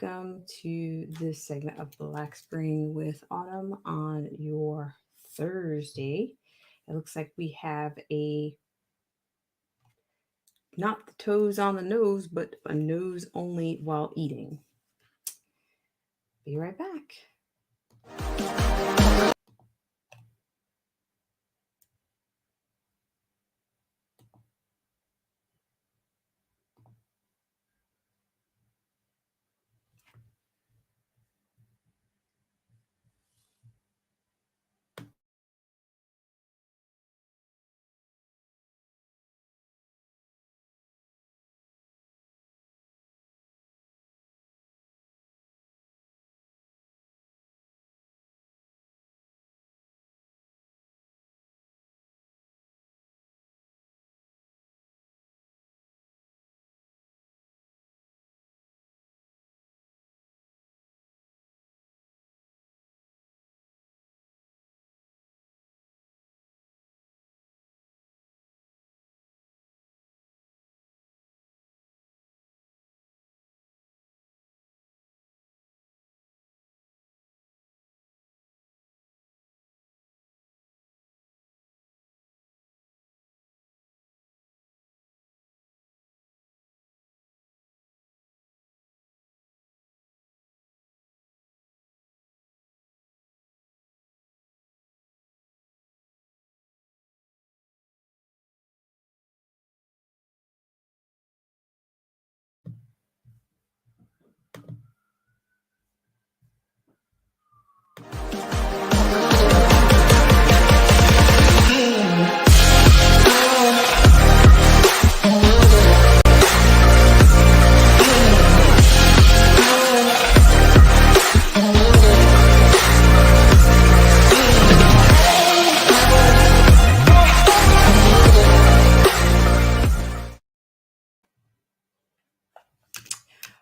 welcome to this segment of Black Spring with Autumn on your Thursday. It looks like we have a not the toes on the nose, but a nose only while eating. Be right back.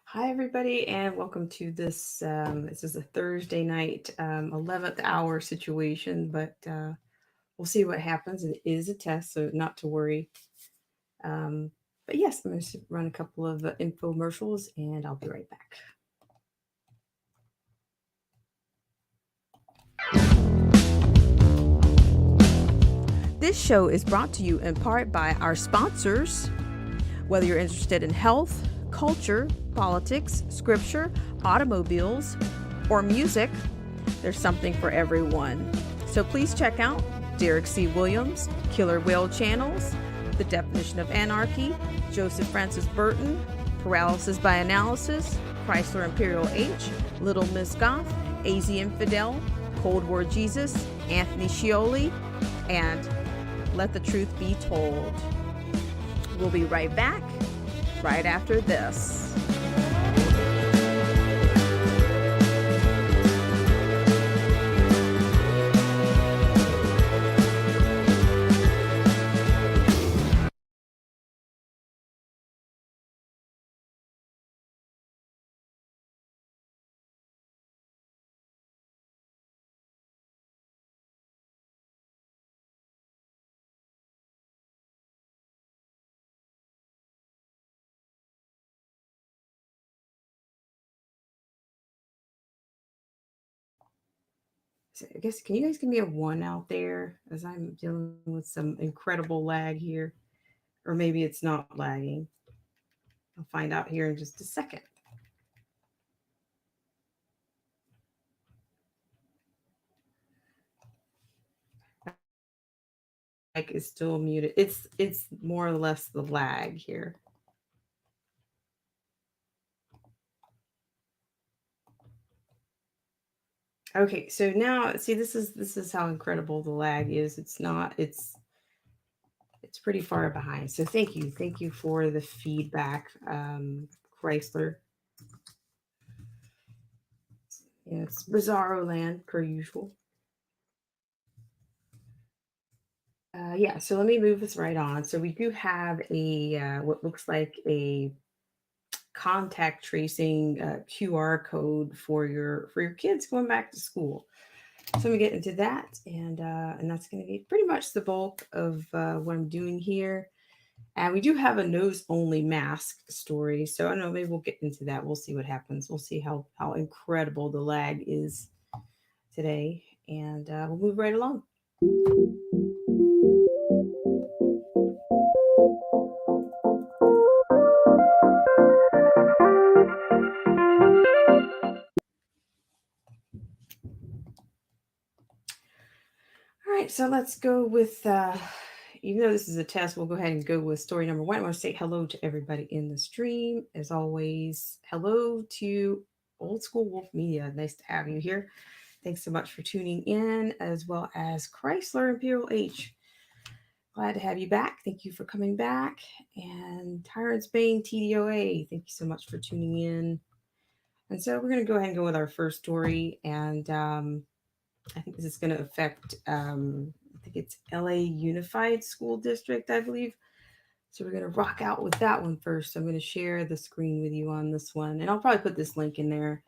Hi, everybody, and welcome to this. This is a Thursday night, 11th hour situation, but we'll see what happens. It is a test, so not to worry. Um, but yes, I'm going to run a couple of infomercials, and I'll be right back. This show is brought to you in part by our sponsors. Whether you're interested in health, culture, politics, scripture, automobiles, or music, there's something for everyone. So please check out Derek C. Williams, Killer Whale Channels, The Definition of Anarchy, Joseph Francis Burton, Paralysis by Analysis, Chrysler Imperial H, Little Miss Goth, AZ Infidel, Cold War Jesus, Anthony Scioli, and Let the Truth Be Told. We'll be right back right after this. So I guess, can you guys give me a one out there as I'm dealing with some incredible lag here? Or maybe it's not lagging. I'll find out here in just a second. Mic is still muted. It's more or less the lag here. Okay, so now see, this is how incredible the lag is. It's not it's pretty far behind. So thank you for the feedback, Chrysler. Yeah, it's Bizarro land per usual. Yeah, so let me move this right on. So we do have a what looks like a contact tracing QR code for your kids going back to school. So we get into that, and that's going to be pretty much the bulk of what I'm doing here. And we do have a nose only mask story. So I don't know, maybe we'll get into that. We'll see what happens. We'll see how incredible the lag is today. And we'll move right along. All right, so let's go with, even though this is a test, we'll go ahead and go with story number one. I want to say hello to everybody in the stream. As always, hello to Old School Wolf Media. Nice to have you here. Thanks so much for tuning in, as well as Chrysler Imperial H. Glad to have you back. Thank you for coming back. And Tyrant Spain TDOA, thank you so much for tuning in. And so we're going to go ahead and go with our first story. And I think this is going to affect, I think it's LA Unified School District, I believe. So we're going to rock out with that one first. I'm going to share the screen with you on this one. And I'll probably put this link in there.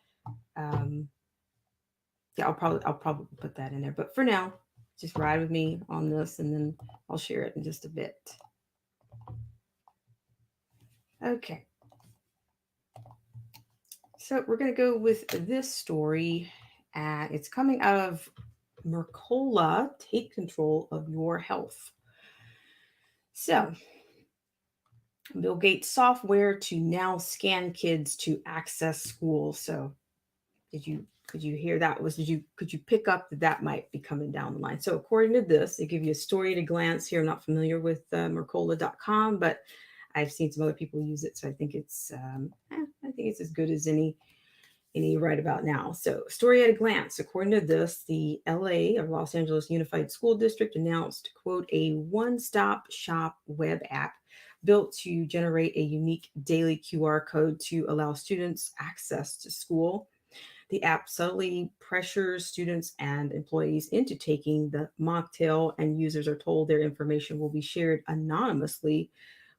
Yeah, I'll probably put that in there. But for now, just ride with me on this, and then I'll share it in just a bit. Okay. So we're going to go with this story. It's coming out of Mercola, Take Control of Your Health. So, Bill Gates software to now scan kids to access school. So, could you hear that? Could you pick up that might be coming down the line? So, according to this, they give you a story at a glance here. I'm not familiar with Mercola.com, but I've seen some other people use it, so I think it's as good as any right about now. So, story at a glance. According to this, the LA or Los Angeles Unified School District announced, quote, a one-stop shop web app built to generate a unique daily QR code to allow students access to school. The app subtly pressures students and employees into taking the mocktail, and users are told their information will be shared anonymously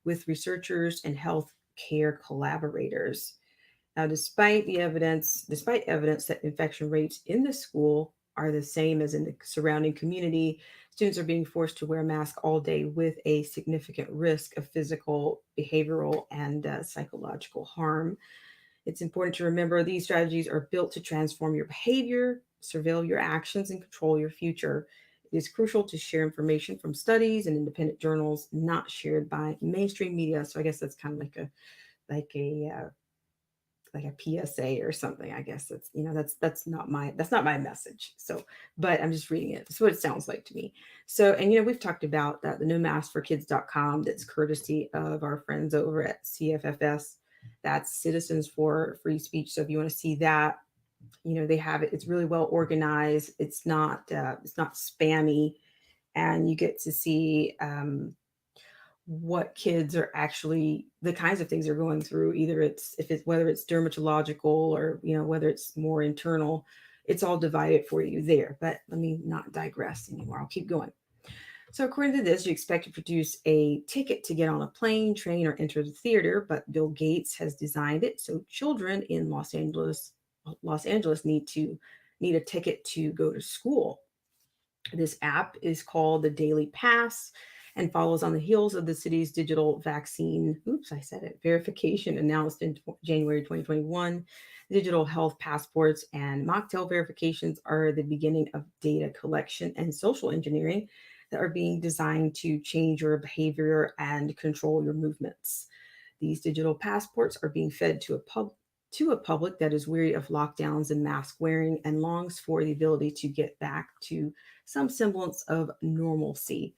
with researchers and health care collaborators. Now, despite evidence that infection rates in the school are the same as in the surrounding community, students are being forced to wear a mask all day with a significant risk of physical, behavioral, and psychological harm. It's important to remember these strategies are built to transform your behavior, surveil your actions, and control your future. It is crucial to share information from studies and independent journals not shared by mainstream media. So I guess that's kind of like a PSA or something. I guess that's not my message. So, but I'm just reading it. That's what it sounds like to me. So, and we've talked about that the nomaskforkids.com, that's courtesy of our friends over at CFFS. That's Citizens for Free Speech. So if you want to see that, they have it. It's really well organized. It's not spammy, and you get to see what kids are actually, the kinds of things they're going through, whether it's dermatological or whether it's more internal. It's all divided for you there. But let me not digress anymore. I'll keep going. So according to this, you expect to produce a ticket to get on a plane, train, or enter the theater, but Bill Gates has designed it so children in Los Angeles need a ticket to go to school. This app is called the Daily Pass and follows on the heels of the city's digital vaccine, verification announced in January 2021. Digital health passports and mocktail verifications are the beginning of data collection and social engineering that are being designed to change your behavior and control your movements. These digital passports are being fed to a public that is weary of lockdowns and mask wearing and longs for the ability to get back to some semblance of normalcy.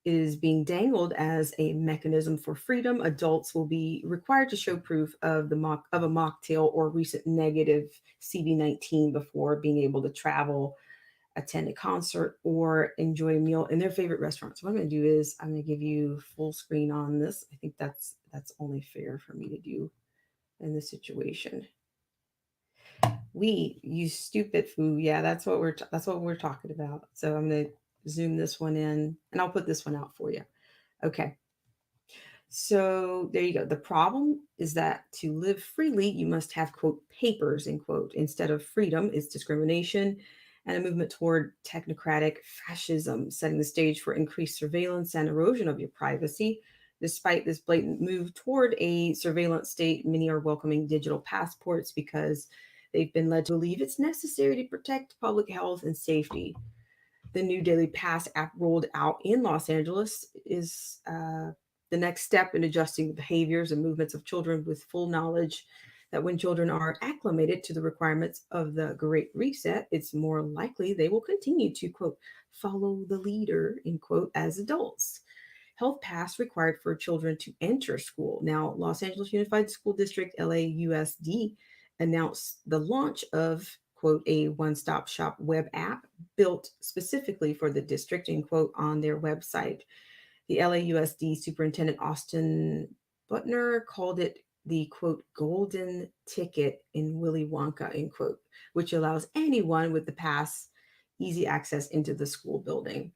It is being dangled as a mechanism for freedom. Adults will be required to show proof of a mocktail or recent negative CV-19 before being able to travel, attend a concert, or enjoy a meal in their favorite restaurants. What I'm going to do is I'm going to give you full screen on this. I think that's only fair for me to do in this situation. You stupid foo. Yeah, that's what we're talking about. So I'm going to zoom this one in, and I'll put this one out for you. Okay. So there you go. The problem is that to live freely, you must have, quote, papers, end quote. Instead of freedom is discrimination and a movement toward technocratic fascism, setting the stage for increased surveillance and erosion of your privacy. Despite this blatant move toward a surveillance state, many are welcoming digital passports because they've been led to believe it's necessary to protect public health and safety. The new Daily Pass app rolled out in Los Angeles is the next step in adjusting the behaviors and movements of children with full knowledge that when children are acclimated to the requirements of the Great Reset, it's more likely they will continue to, quote, follow the leader, end quote, as adults. Health Pass required for children to enter school. Now, Los Angeles Unified School District, LAUSD, announced the launch of, quote, a one stop shop web app built specifically for the district, end quote, on their website. The LAUSD Superintendent Austin Butner called it the, quote, golden ticket in Willy Wonka, end quote, which allows anyone with the pass easy access into the school building.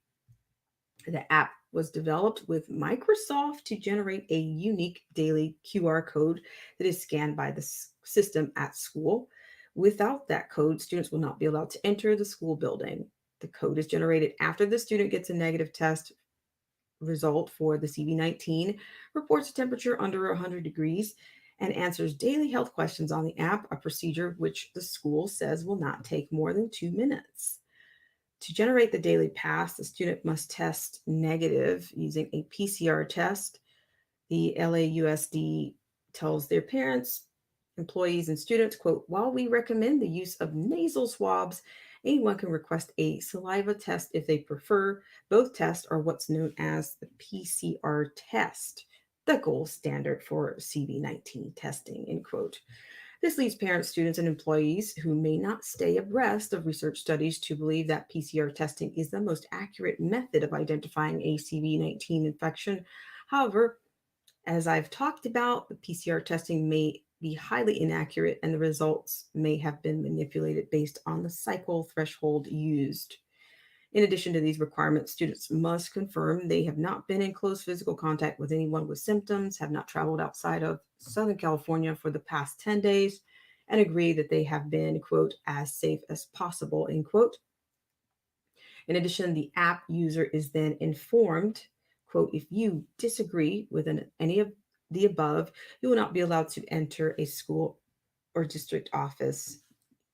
The app was developed with Microsoft to generate a unique daily QR code that is scanned by the system at school. Without that code, students will not be allowed to enter the school building. The code is generated after the student gets a negative test result for the CV-19, reports a temperature under 100 degrees, and answers daily health questions on the app, a procedure which the school says will not take more than 2 minutes. To generate the daily pass, the student must test negative using a PCR test. The LAUSD tells their parents, employees, and students, quote, while we recommend the use of nasal swabs, anyone can request a saliva test if they prefer. Both tests are what's known as the PCR test, the gold standard for CV-19 testing, end quote. This leads parents, students, and employees who may not stay abreast of research studies to believe that PCR testing is the most accurate method of identifying a CV-19 infection. However, as I've talked about, the PCR testing may be highly inaccurate and the results may have been manipulated based on the cycle threshold used. In addition to these requirements, students must confirm they have not been in close physical contact with anyone with symptoms, have not traveled outside of Southern California for the past 10 days, and agree that they have been, quote, as safe as possible, end quote. In addition, the app user is then informed, quote, if you disagree with any of the above, you will not be allowed to enter a school or district office,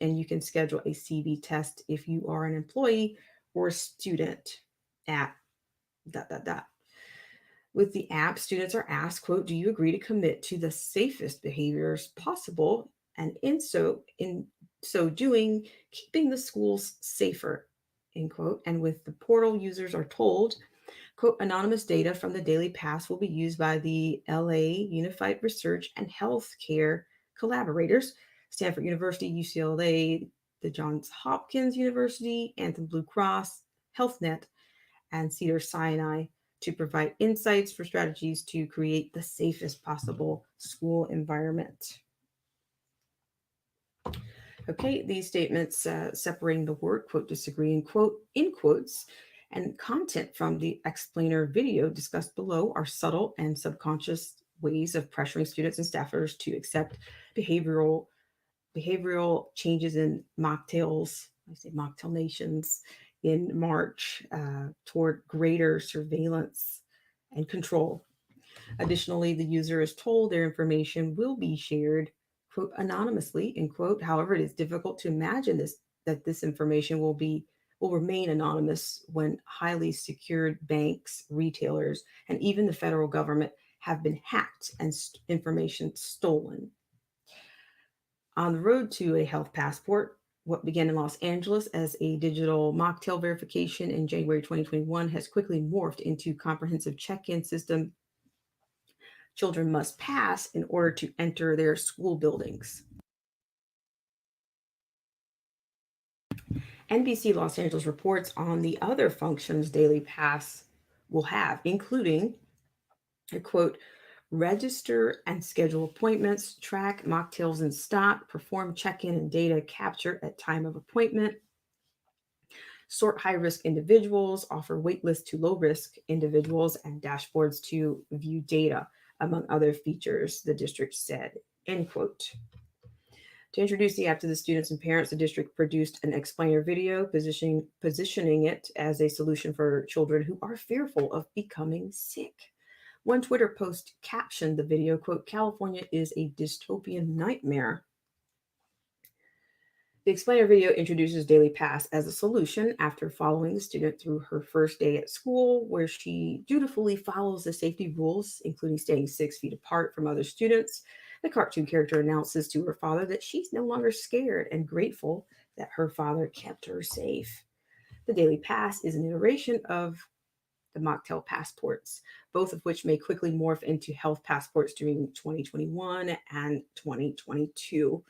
and you can schedule a CV test if you are an employee or a student at ... With the app, students are asked, quote, do you agree to commit to the safest behaviors possible, and in so doing, keeping the schools safer, end quote. And with the portal, users are told, quote, anonymous data from the Daily Pass will be used by the LA Unified Research and Healthcare collaborators, Stanford University, UCLA, the Johns Hopkins University, Anthem Blue Cross, HealthNet, and Cedars-Sinai to provide insights for strategies to create the safest possible school environment. Okay, these statements separating the word, quote, disagree, and quote, in quotes, and content from the explainer video discussed below are subtle and subconscious ways of pressuring students and staffers to accept behavioral changes in mocktails, I say mocktail nations, in March toward greater surveillance and control. Additionally, the user is told their information will be shared, quote, anonymously, end quote. However, it is difficult to imagine that this information will remain anonymous when highly secured banks, retailers, and even the federal government have been hacked and information stolen. On the road to a health passport, what began in Los Angeles as a digital mocktail verification in January 2021 has quickly morphed into comprehensive check-in system children must pass in order to enter their school buildings. NBC Los Angeles reports on the other functions Daily Pass will have, including a, quote, register and schedule appointments, track mocktails in stock, perform check-in and data capture at time of appointment, sort high-risk individuals, offer waitlist to low-risk individuals, and dashboards to view data, among other features, the district said, end quote. To introduce the app to the students and parents, the district produced an explainer video positioning it as a solution for children who are fearful of becoming sick. One Twitter post captioned the video, quote, "California is a dystopian nightmare." The explainer video introduces Daily Pass as a solution after following the student through her first day at school, where she dutifully follows the safety rules, including staying 6 feet apart from other students. The cartoon character announces to her father that she's no longer scared and grateful that her father kept her safe. The Daily Pass is an iteration of the mocktail passports, both of which may quickly morph into health passports during 2021 and 2022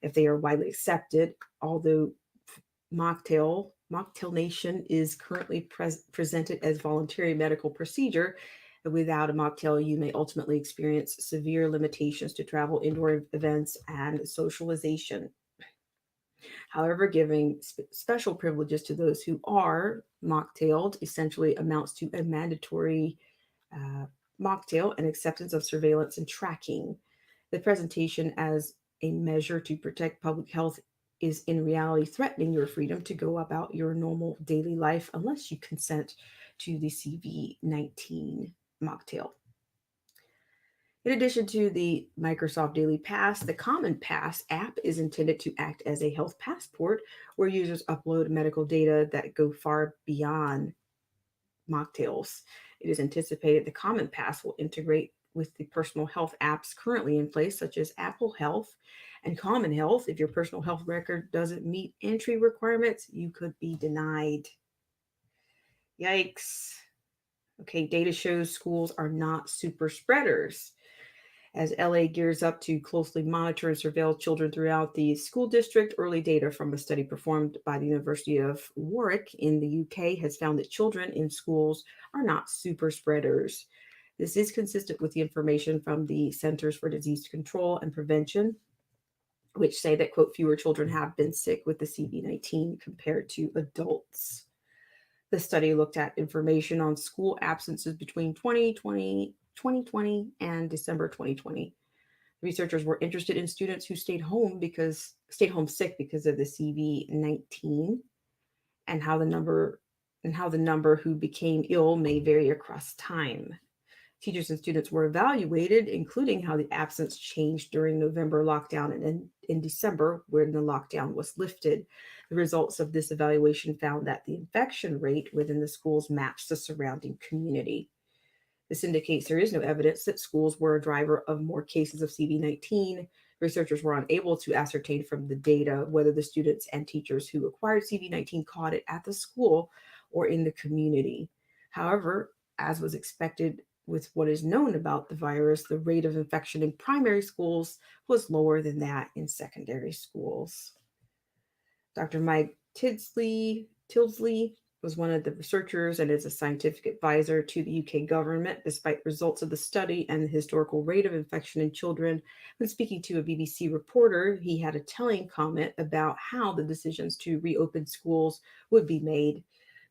if they are widely accepted, although mocktail nation is currently presented as voluntary medical procedure. Without a mocktail, you may ultimately experience severe limitations to travel, indoor events, and socialization. However, giving special privileges to those who are mocktailed essentially amounts to a mandatory uh, mocktail and acceptance of surveillance and tracking. The presentation as a measure to protect public health is in reality threatening your freedom to go about your normal daily life unless you consent to the CV-19 mocktail. In addition to the Microsoft Daily Pass, the Common Pass app is intended to act as a health passport where users upload medical data that go far beyond mocktails. It is anticipated the Common Pass will integrate with the personal health apps currently in place, such as Apple Health and Common Health. If your personal health record doesn't meet entry requirements, you could be denied. Yikes. Okay, data shows schools are not super spreaders. As LA gears up to closely monitor and surveil children throughout the school district, early data from a study performed by the University of Warwick in the UK has found that children in schools are not super spreaders. This is consistent with the information from the Centers for Disease Control and Prevention, which say that, quote, fewer children have been sick with the CV-19 compared to adults. The study looked at information on school absences between 2020 and December 2020. Researchers were interested in students who stayed home sick because of the CV-19 and how the number who became ill may vary across time. Teachers and students were evaluated, including how the absence changed during November lockdown and in December, when the lockdown was lifted. The results of this evaluation found that the infection rate within the schools matched the surrounding community. This indicates there is no evidence that schools were a driver of more cases of CV-19. Researchers were unable to ascertain from the data whether the students and teachers who acquired CV-19 caught it at the school or in the community. However, as was expected with what is known about the virus, the rate of infection in primary schools was lower than that in secondary schools. Dr. Mike Tilsley was one of the researchers and is a scientific advisor to the UK government. Despite results of the study and the historical rate of infection in children, when speaking to a BBC reporter, he had a telling comment about how the decisions to reopen schools would be made.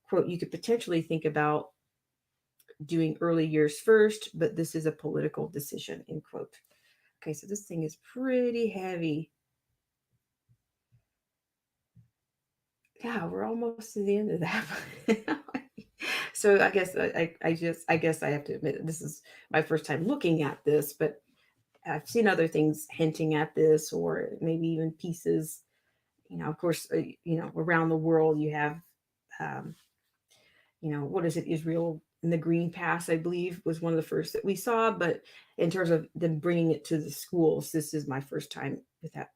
Quote, "You could potentially think about doing early years first, but this is a political decision," end quote. Okay, so this thing is pretty heavy. Yeah, we're almost to the end of that. So I guess I guess I have to admit this is my first time looking at this, but I've seen other things hinting at this, or maybe even pieces. Of course, around the world you have, um, what is it? Israel and the Green Pass, I believe, was one of the first that we saw. But in terms of them bringing it to the schools, this is my first time with that.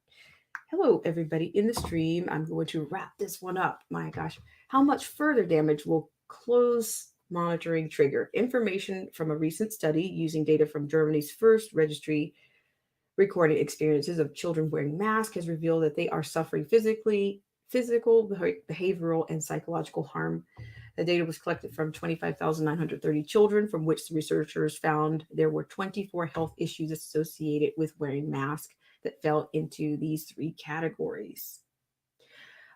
Hello, everybody in the stream. I'm going to wrap this one up. My gosh, how much further damage will close monitoring trigger? Information from a recent study using data from Germany's first registry recording experiences of children wearing masks has revealed that they are suffering physical, behavioral, and psychological harm. The data was collected from 25,930 children, from which the researchers found there were 24 health issues associated with wearing masks that fell into these three categories.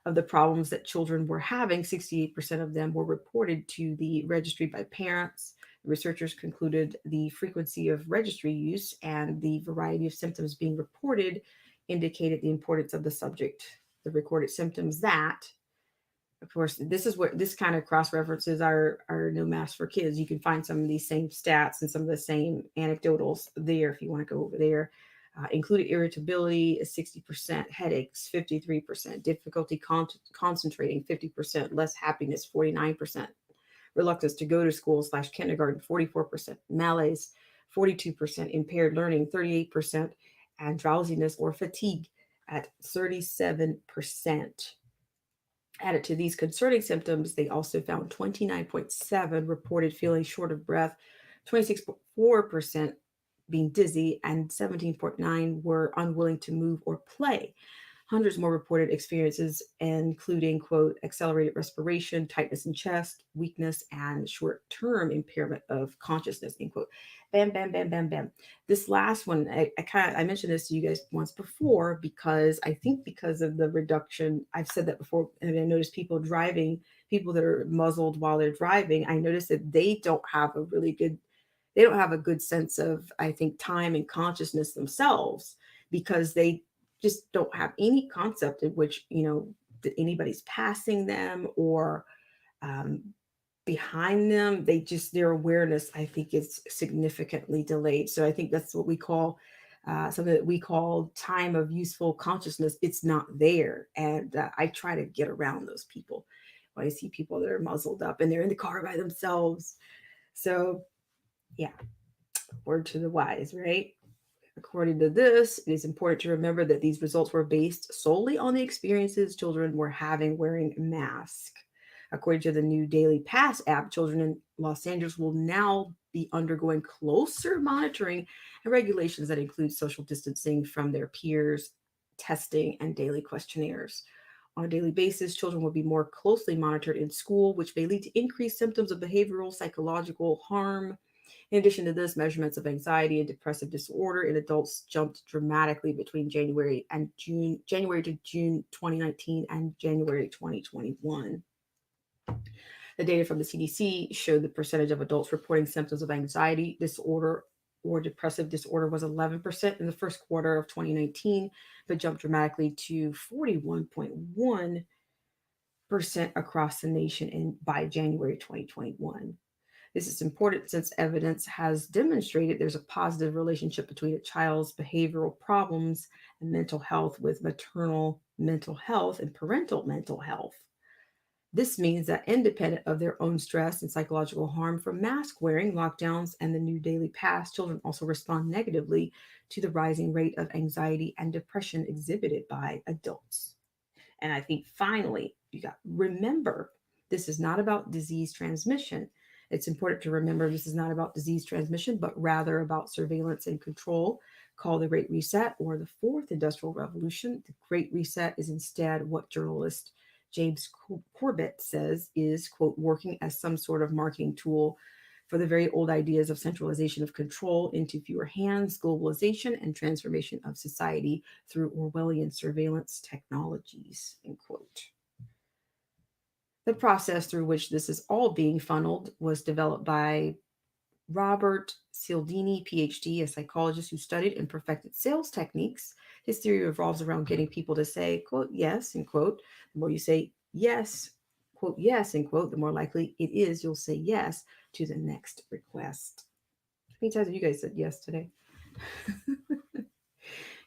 Of the problems that children were having, 68% of them were reported to the registry by parents. The researchers concluded the frequency of registry use and the variety of symptoms being reported indicated the importance of the subject. The recorded symptoms that Of course, this is what this kind of cross references our No Mask for Kids. You can find some of these same stats and some of the same anecdotals there if you want to go over there. Included irritability is 60%, headaches 53%, difficulty concentrating 50%, less happiness 49%, reluctance to go to school slash kindergarten 44%, malaise 42%, impaired learning 38%, and drowsiness or fatigue at 37%. Added to these concerning symptoms, they also found 29.7 reported feeling short of breath, 26.4% being dizzy, and 17.9 were unwilling to move or play. Hundreds more reported experiences, including, quote, accelerated respiration, tightness in chest, weakness, and short term impairment of consciousness, end quote. Bam, bam, bam, bam, bam. This last one, I mentioned this to you guys once before because I think because of the reduction, I've said that before, and I noticed people that are muzzled while they're driving, I noticed that they don't have a good sense of, I think, time and consciousness themselves because they just don't have any concept in which, that anybody's passing them or um, behind them. Their awareness, I think, is significantly delayed. So I think that's what we call something that we call time of useful consciousness. It's not there. And I try to get around those people when I see people that are muzzled up and they're in the car by themselves. So, yeah, word to the wise, right? According to this, it is important to remember that these results were based solely on the experiences children were having wearing masks. According to the new Daily Pass app, children in Los Angeles will now be undergoing closer monitoring and regulations that include social distancing from their peers, testing, and daily questionnaires. On a daily basis, children will be more closely monitored in school, which may lead to increased symptoms of behavioral, psychological harm. In addition to this, measurements of anxiety and depressive disorder in adults jumped dramatically between January to June 2019 and January 2021. The data from the CDC showed the percentage of adults reporting symptoms of anxiety disorder or depressive disorder was 11% in the first quarter of 2019, but jumped dramatically to 41.1% across the nation by January 2021. This is important since evidence has demonstrated there's a positive relationship between a child's behavioral problems and mental health with maternal mental health and parental mental health. This means that independent of their own stress and psychological harm from mask wearing, lockdowns, and the new daily pass, children also respond negatively to the rising rate of anxiety and depression exhibited by adults. And I think finally, you got remember, this is not about disease transmission. It's important to remember this is not about disease transmission, but rather about surveillance and control, called the Great Reset or the Fourth Industrial Revolution. The Great Reset is instead what journalist James Corbett says is, quote, working as some sort of marketing tool for the very old ideas of centralization of control into fewer hands, globalization, and transformation of society through Orwellian surveillance technologies, end quote. The process through which this is all being funneled was developed by Robert Cialdini, PhD, a psychologist who studied and perfected sales techniques. His theory revolves around getting people to say, quote, yes, end quote. The more you say yes, quote, yes, end quote, the more likely it is you'll say yes to the next request. How many times have you guys said yes today?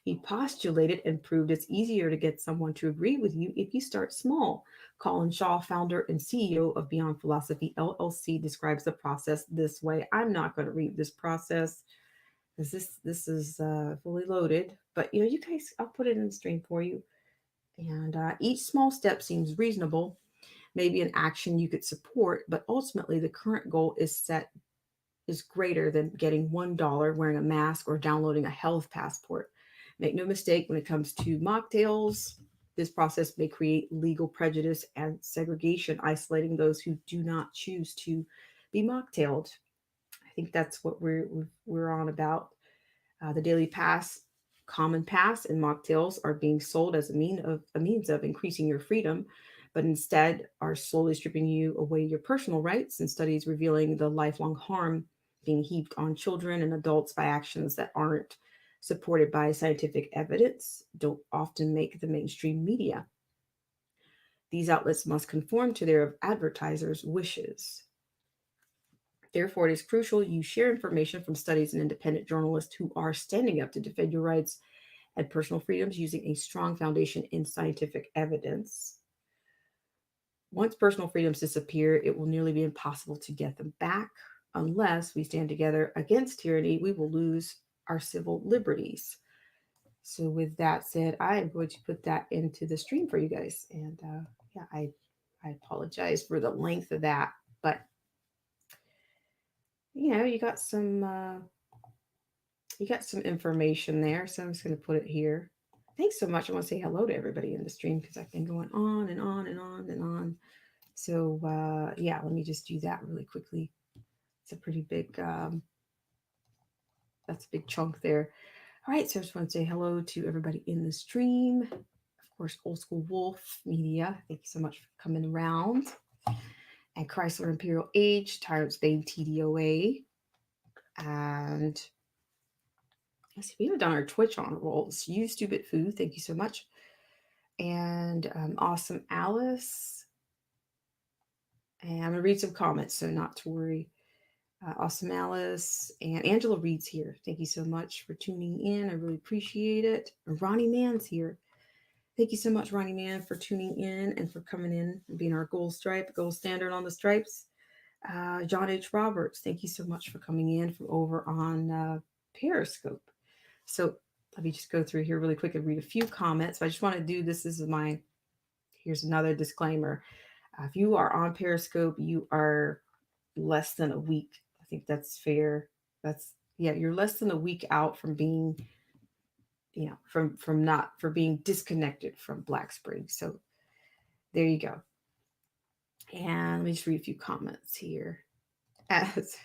He postulated and proved it's easier to get someone to agree with you if you start small. Colin Shaw, founder and CEO of Beyond Philosophy LLC, describes the process this way. I'm not going to read this process because this is fully loaded, but you guys, I'll put it in the stream for you. And each small step seems reasonable, maybe an action you could support, but ultimately the current goal is greater than getting $1, wearing a mask, or downloading a health passport. Make no mistake, when it comes to mocktails, this process may create legal prejudice and segregation, isolating those who do not choose to be mocktailed. I think that's what we're on about. The daily pass, common pass, and mocktails are being sold as a means of increasing your freedom, but instead are slowly stripping you away your personal rights. And studies revealing the lifelong harm being heaped on children and adults by actions that aren't supported by scientific evidence don't often make the mainstream media. These outlets must conform to their advertisers' wishes. Therefore, it is crucial you share information from studies and independent journalists who are standing up to defend your rights and personal freedoms using a strong foundation in scientific evidence. Once personal freedoms disappear, it will nearly be impossible to get them back. Unless we stand together against tyranny, we will lose our civil liberties. So, with that said, I am going to put that into the stream for you guys. And yeah, I apologize for the length of that, but you got some information there, so I'm just going to put it here. Thanks so much. I want to say hello to everybody in the stream because I've been going on and on and on and on. So yeah, let me just do that really quickly. It's a pretty big, that's a big chunk there. All right, so I just want to say hello to everybody in the stream. Of course, Old School Wolf Media. Thank you so much for coming around. And Chrysler Imperial Age, Tyrant's Bane TDOA. And let's see, we haven't done our Twitch on rolls. You Stupid Food, thank you so much. And Awesome Alice. And I'm going to read some comments, so not to worry. Awesome Alice and Angela Reed's here. Thank you so much for tuning in. I really appreciate it. And Ronnie Mann's here. Thank you so much, Ronnie Mann, for tuning in and for coming in and being our gold standard on the stripes. John H. Roberts, thank you so much for coming in from over on Periscope. So let me just go through here really quick and read a few comments. I just want to do this. Here's another disclaimer. If you are on Periscope, you are less than a week. I think that's fair. You're less than a week out from being, from being disconnected from Black Spring. So there you go. And let me just read a few comments here. As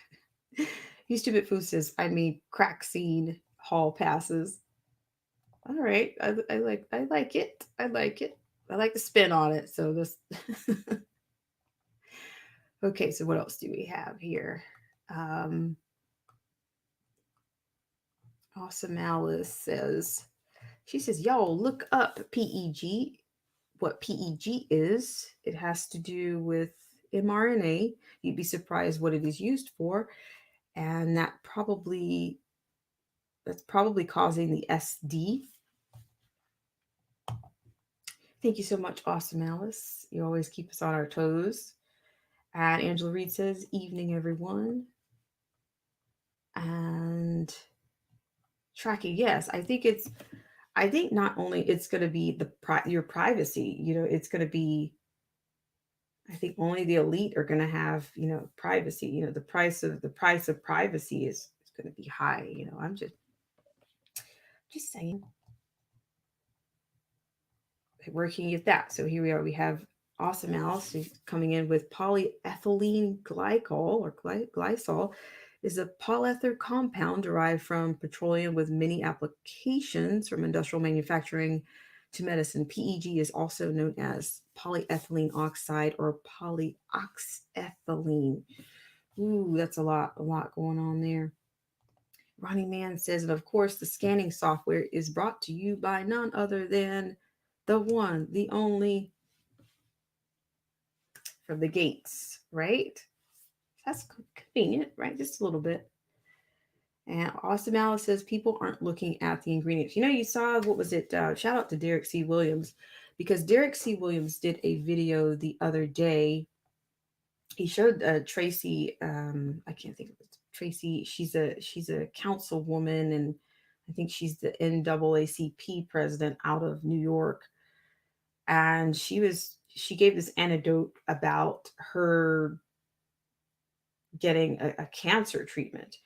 You Stupid Food says, I mean, crack scene hall passes. All right. I like it. I like it. I like the spin on it. So this okay, so what else do we have here? Awesome Alice says, she says, y'all look up PEG. What PEG is. It has to do with mRNA. You'd be surprised what it is used for. And that's probably causing the SD. Thank you so much, Awesome Alice. You always keep us on our toes. And Angela Reed says, evening, everyone. And tracking, yes, I think not only it's going to be your privacy, it's going to be, I think only the elite are going to have, privacy. The price of privacy is going to be high. I'm just saying. Working at that. So here we are. We have Awesome Alice coming in with polyethylene glycol or glycol is a polyether compound derived from petroleum with many applications from industrial manufacturing to medicine. PEG is also known as polyethylene oxide or polyoxethylene. Ooh, that's a lot going on there. Ronnie Mann says, and of course, the scanning software is brought to you by none other than the one, the only, from the Gates, right? That's convenient, right? Just a little bit. And Awesome Alice says people aren't looking at the ingredients. You saw, what was it? Shout out to Derek C. Williams, because Derek C. Williams did a video the other day. He showed Tracy, I can't think of it. Tracy, she's a councilwoman, and I think she's the NAACP president out of New York. And she gave this anecdote about her getting a cancer treatment.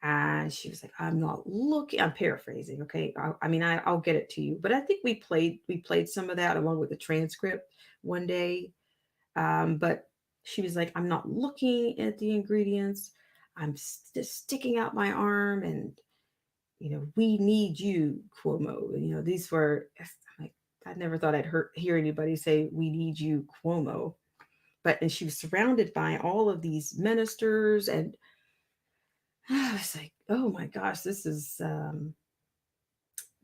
And she was like, I'm paraphrasing. Okay. I'll get it to you, but I think we played some of that along with the transcript one day. But she was like, I'm not looking at the ingredients. I'm just sticking out my arm and, we need you, Cuomo. These were, like, I never thought I'd hear anybody say, we need you, Cuomo. And she was surrounded by all of these ministers, and I was like, oh my gosh, this is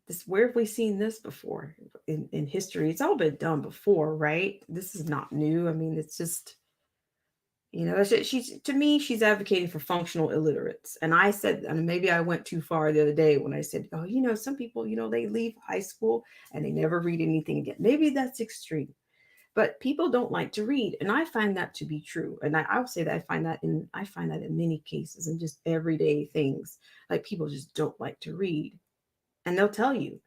This, where have we seen this before in history? It's all been done before, right? This is not new. I mean, it's just, she's, to me, she's advocating for functional illiterates. And I said, and maybe I went too far the other day when I said, oh, some people, they leave high school and they never read anything again. Maybe that's extreme, but people don't like to read, and I find that to be true. And I would say that I find that in many cases, and just everyday things, like people just don't like to read, and they'll tell you,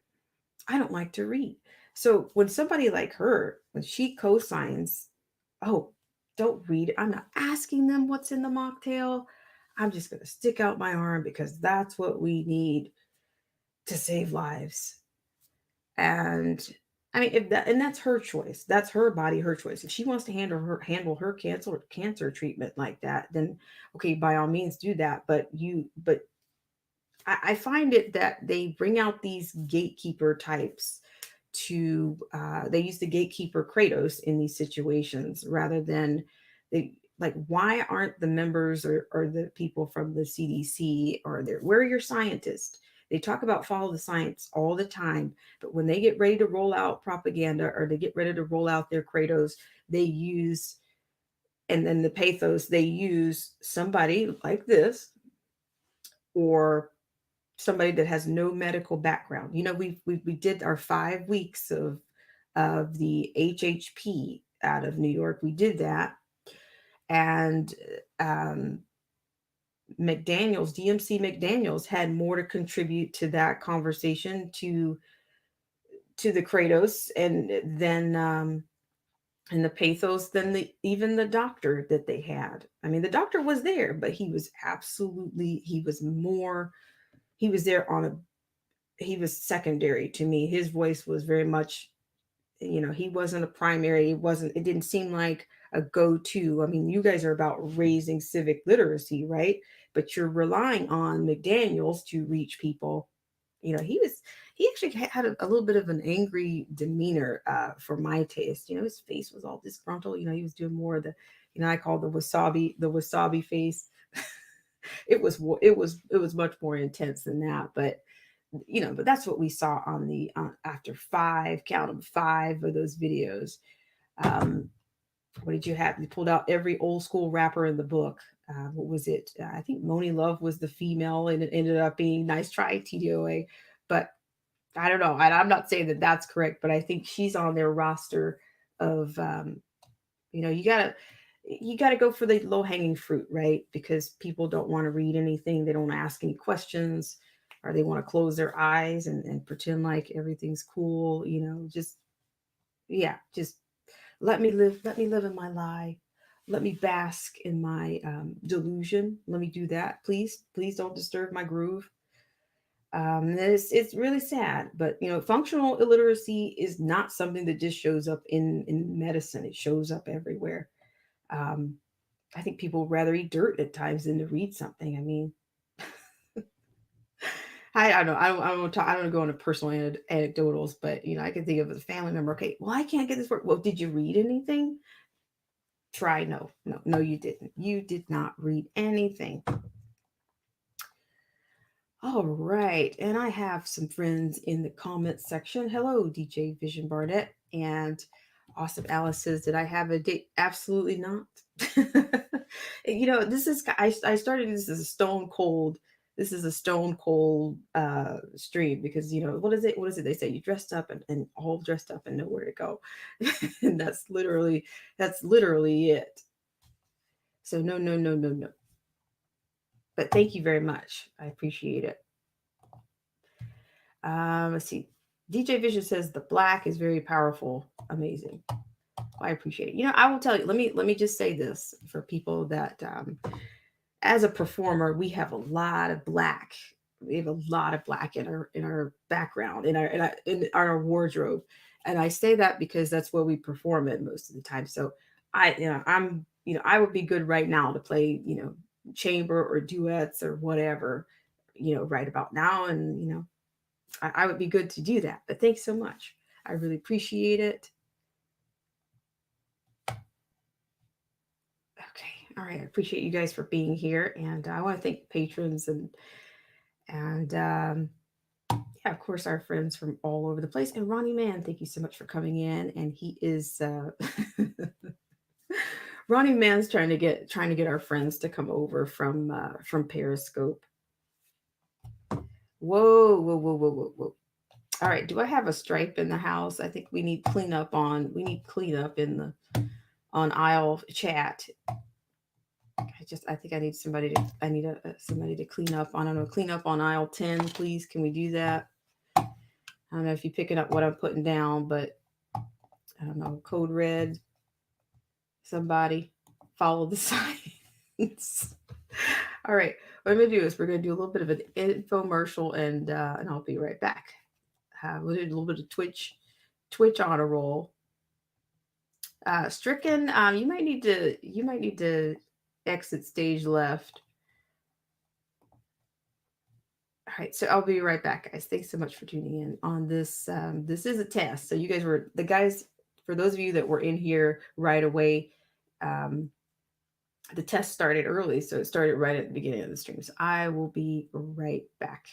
I don't like to read. So when somebody like her, when she co-signs, oh, don't read it. I'm not asking them what's in the mocktail. I'm just going to stick out my arm because that's what we need to save lives. And I mean, if that, and that's her choice. That's her body, her choice. If she wants to handle her cancer treatment like that, then okay, by all means do that. But I find it that they bring out these gatekeeper types to they use the gatekeeper Kratos in these situations rather than they, like, why aren't the members or the people from the CDC, or there, where are your scientists? They talk about follow the science all the time, but when they get ready to roll out propaganda, or they get ready to roll out their Kratos, they use, and then the pathos, they use somebody like this, or somebody that has no medical background. We did our 5 weeks of the HHP out of New York. We did that, and um, McDaniel's, DMC McDaniel's, had more to contribute to that conversation, to the Kratos, and the pathos, than the even the doctor that they had. I mean, the doctor was there, but he was absolutely, he was more, he was there on a, he was secondary to me. His voice was very much, he wasn't a primary. It didn't seem like a go-to. I mean, you guys are about raising civic literacy, right? But you're relying on McDaniels to reach people. He actually had a little bit of an angry demeanor, for my taste. His face was all disgruntled. He was doing more of the, I call the wasabi face. It was much more intense than that, but that's what we saw on the after five, count them, five of those videos. um what did you have? You pulled out every old school rapper in the book. What was it? I think Moni Love was the female, and it ended up being Nice Try, TDOA. But I don't know. I'm not saying that that's correct, but I think she's on their roster of, you gotta go for the low hanging fruit, right? Because people don't want to read anything, they don't ask any questions, or they want to close their eyes and pretend like everything's cool. Just, yeah, just let me live in my lie. Let me bask in my delusion. Let me do that, please don't disturb my groove. It's really sad, but functional illiteracy is not something that just shows up in medicine. It shows up everywhere. um, I think people rather eat dirt at times than to read something. I mean, I don't know. I don't go into personal anecdotals, but I can think of a family member. Okay, well, I can't get this work. Well, did you read anything? Try. No, no, no, you didn't. You did not read anything. All right, and I have some friends in the comments section. Hello, DJ Vision Barnett, and Awesome Alice says, "Did I have a date?" Absolutely not. This is, I started this as a stone cold. This is a stone cold stream, because what is it they say, you dressed up and all dressed up and nowhere to go. And that's literally it. So no, no, no, no, no. But thank you very much. I appreciate it. Let's see. DJ Vision says the black is very powerful. Amazing. I appreciate it. I will tell you. Let me just say this for people that, as a performer, we have a lot of black. We have a lot of black in our background, in our wardrobe, and I say that because that's where we perform it most of the time. So I would be good right now to play, chamber or duets or whatever, right about now, and I would be good to do that. But thanks so much. I really appreciate it. Okay. All right. I appreciate you guys for being here. And I want to thank the patrons, and yeah, Yeah, of course, our friends from all over the place. And Ronnie Man, thank you so much for coming in. And he is Ronnie Man's trying to get our friends to come over from Periscope. Whoa, whoa, whoa, whoa, whoa, whoa. All right, do I have a stripe in the house? I think we need cleanup in the on aisle chat. I think I need somebody to clean up. I don't know, clean up on aisle 10, please. Can we do that? I don't know if you're picking up what I'm putting down, but I don't know, code red, somebody follow the signs. All right, what I'm gonna do is we're gonna do a little bit of an infomercial, and I'll be right back. We'll do a little bit of Twitch on a roll. Stricken, you might need to exit stage left. All right, so I'll be right back, guys. Thanks so much for tuning in on this. This is a test, so you guys were the guys. For those of you that were in here right away, um, the test started early, so it started right at the beginning of the stream. So I will be right back.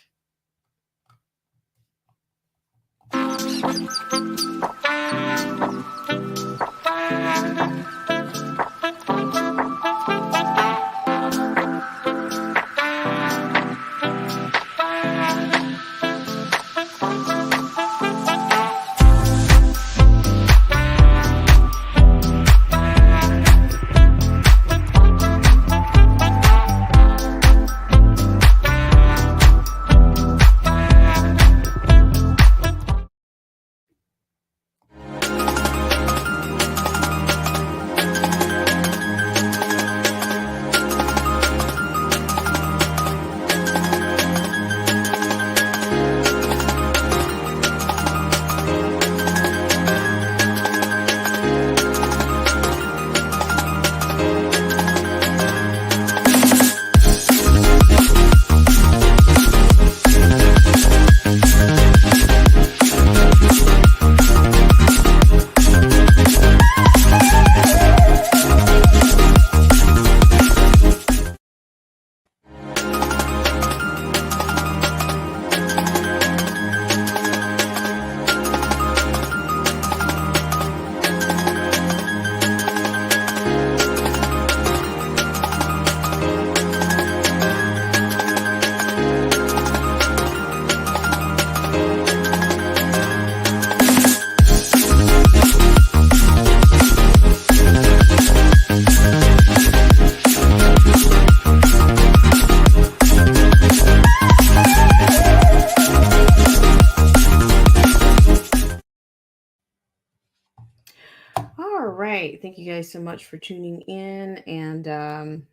All right. Thank you guys so much for tuning in. And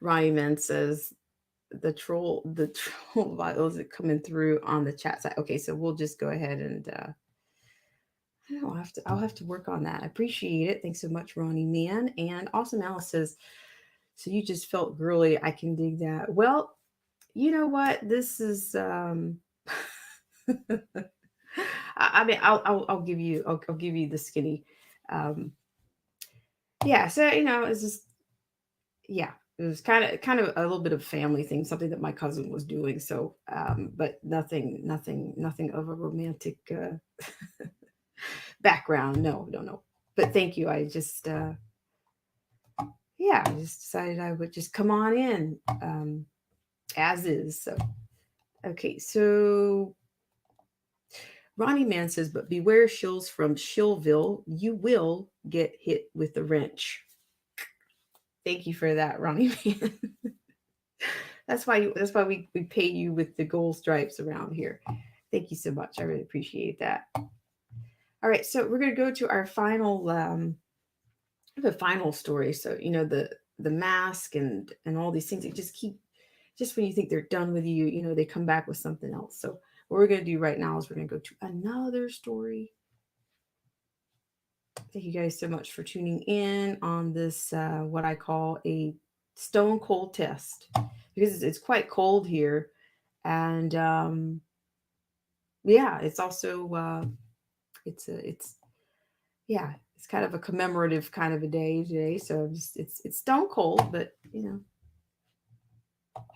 Ronnie Men says the troll vials are coming through on the chat side. Okay, so we'll just go ahead and I don't know, I'll have to work on that. I appreciate it. Thanks so much, Ronnie Man. And Awesome Alice says, so you just felt girly. I can dig that. Well, you know what? This is I mean, I'll give you the skinny. Um, yeah, so it's just yeah, it was kind of a little bit of family thing, something that my cousin was doing. So, but nothing of a romantic background. No, no, no. But thank you. I just decided I would just come on in as is. So, okay, so Ronnie Man says, but beware shills from Shillville. You will get hit with the wrench. Thank you for that, Ronnie Man. That's why we pay you with the gold stripes around here. Thank you so much. I really appreciate that. All right, so we're gonna go to our final the final story. So the mask and all these things that just when you think they're done with you, they come back with something else. So what we're gonna do right now is we're gonna go to another story. Thank you guys so much for tuning in on this what I call a stone cold test because it's quite cold here, and yeah, it's also it's yeah, it's kind of a commemorative kind of a day today. So it's stone cold, but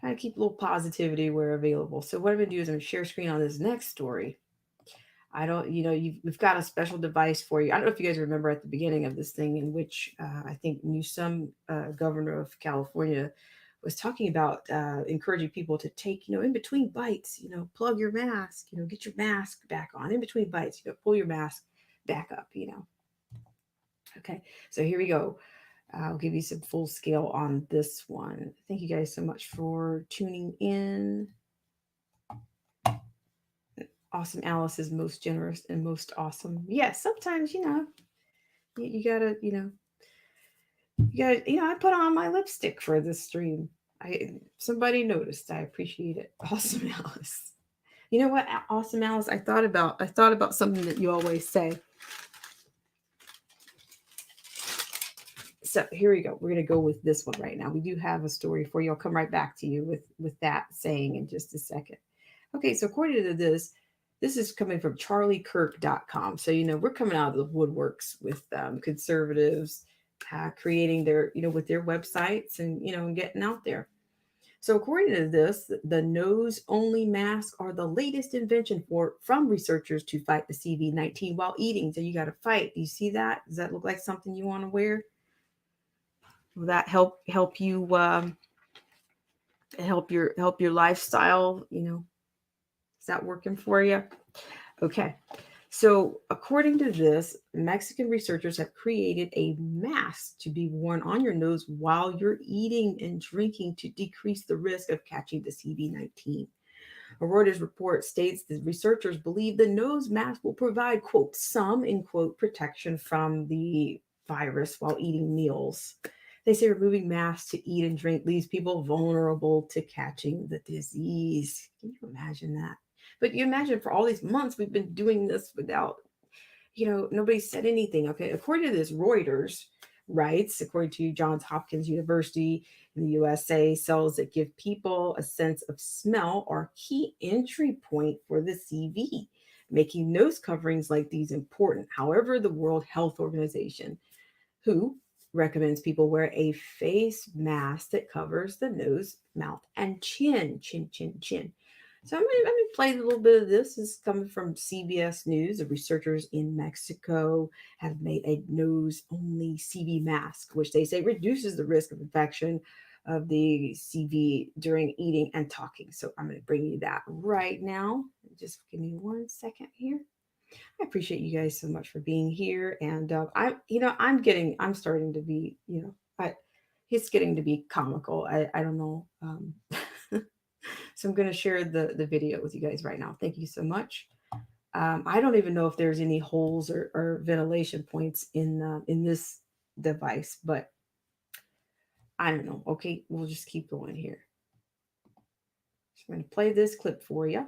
Trying to keep a little positivity where available. So what I'm gonna do is I'm gonna share screen on this next story. I don't, we've got a special device for you. I don't know if you guys remember at the beginning of this thing, in which I think Newsom, governor of California, was talking about encouraging people to take, in between bites, plug your mask, get your mask back on in between bites, pull your mask back up. Okay, so here we go. I'll give you some full scale on this one. Thank you guys so much for tuning in. Awesome Alice is most generous and most awesome. Yes, sometimes, you gotta, I put on my lipstick for this stream. Somebody noticed. I appreciate it. Awesome Alice. You know what, Awesome Alice? I thought about something that you always say. So here we go. We're gonna go with this one right now. We do have a story for you. I'll come right back to you with that saying in just a second. Okay, so according to this is coming from charliekirk.com. So we're coming out of the woodworks with conservatives creating their with their websites and getting out there. So according to this, the nose only masks are the latest invention from researchers to fight the CV-19 while eating. So you got to fight. Do you see that? Does that look like something you want to wear? Will that help you help your lifestyle? Is that working for you? Okay. So, according to this, Mexican researchers have created a mask to be worn on your nose while you're eating and drinking to decrease the risk of catching the CV-19. A Reuters report states that researchers believe the nose mask will provide, quote, some, in quote, protection from the virus while eating meals. They say removing masks to eat and drink leaves people vulnerable to catching the disease. Can you imagine that? But you imagine for all these months we've been doing this without, nobody said anything. Okay, according to this, Reuters writes, according to Johns Hopkins University in the USA, cells that give people a sense of smell are a key entry point for the CV, making nose coverings like these important. However, the World Health Organization, who recommends people wear a face mask that covers the nose, mouth, and chin, chin, chin, chin. So I'm gonna play a little bit of this. This is coming from CBS News. The researchers in Mexico have made a nose-only CV mask, which they say reduces the risk of infection of the CV during eating and talking. So I'm going to bring you that right now. Just give me 1 second here. I appreciate you guys so much for being here, and I'm starting to be, it's getting to be comical. I don't know. So I'm going to share the video with you guys right now. Thank you so much. I don't even know if there's any holes or ventilation points in this device, but I don't know. Okay, we'll just keep going here. So I'm going to play this clip for you.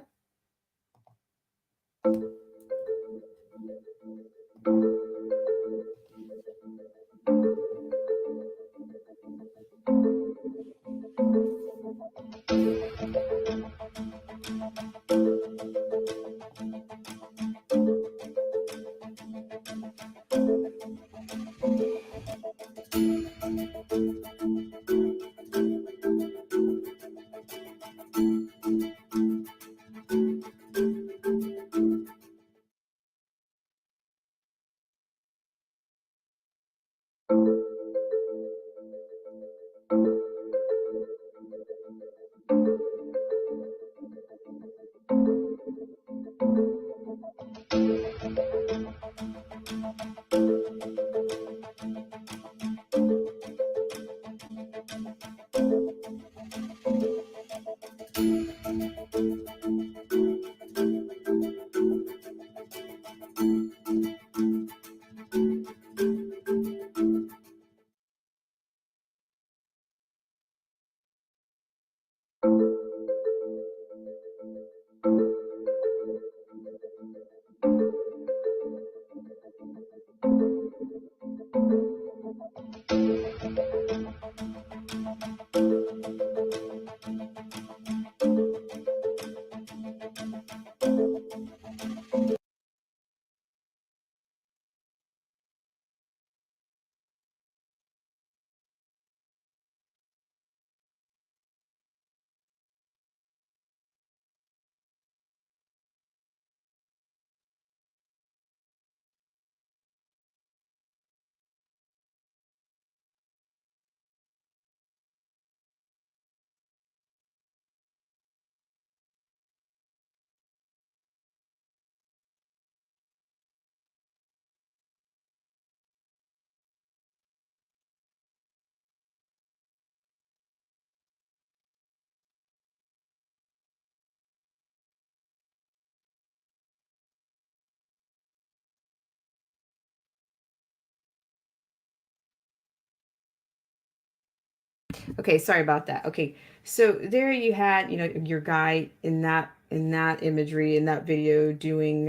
Okay, sorry about that. Okay, so there you had, your guy in that imagery in that video doing,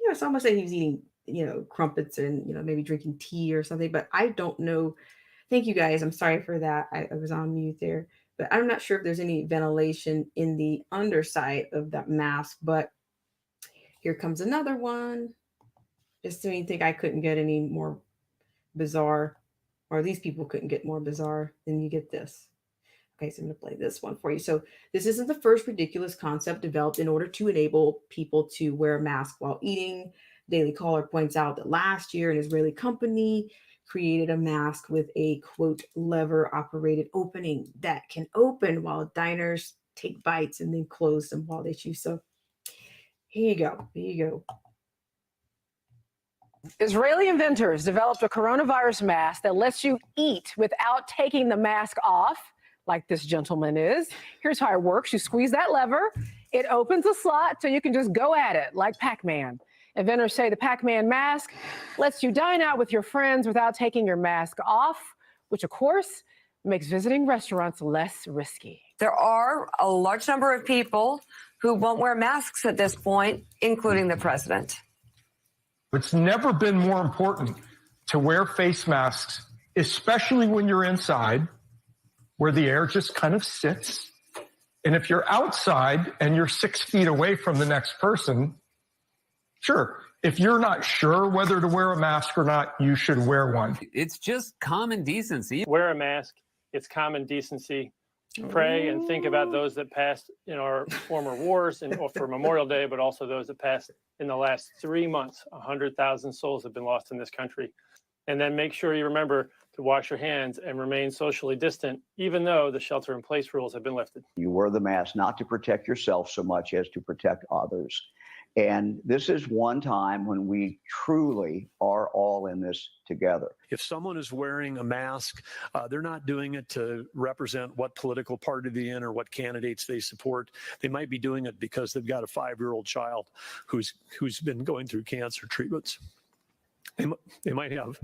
it's almost like he was eating, crumpets and maybe drinking tea or something. But I don't know. Thank you guys. I'm sorry for that. I was on mute there, but I'm not sure if there's any ventilation in the underside of that mask. But here comes another one. Just so you think I couldn't get any more bizarre, or these people couldn't get more bizarre than you get this. Okay, so I'm going to play this one for you. So, this isn't the first ridiculous concept developed in order to enable people to wear a mask while eating. Daily Caller points out that last year, an Israeli company created a mask with a quote lever operated opening that can open while diners take bites and then close them while they chew. So, here you go. Here you go. Israeli inventors developed a coronavirus mask that lets you eat without taking the mask off, like this gentleman is. Here's how it works. You squeeze that lever, it opens a slot so you can just go at it like Pac-Man. Inventors say the Pac-Man mask lets you dine out with your friends without taking your mask off, which of course makes visiting restaurants less risky. There are a large number of people who won't wear masks at this point, including the president. It's never been more important to wear face masks, especially when you're inside, where the air just kind of sits. And if you're outside and you're 6 feet away from the next person, sure, if you're not sure whether to wear a mask or not, you should wear one. It's just common decency. Wear a mask. It's common decency. Pray and think about those that passed in our former wars and for Memorial Day, but also those that passed in the last 3 months. 100,000 souls have been lost in this country. And then make sure you remember to wash your hands and remain socially distant, even though the shelter-in-place rules have been lifted. You wear the mask not to protect yourself so much as to protect others. And this is one time when we truly are all in this together. If someone is wearing a mask, they're not doing it to represent what political party they're in or what candidates they support. They might be doing it because they've got a 5-year-old child who's been going through cancer treatments. They might have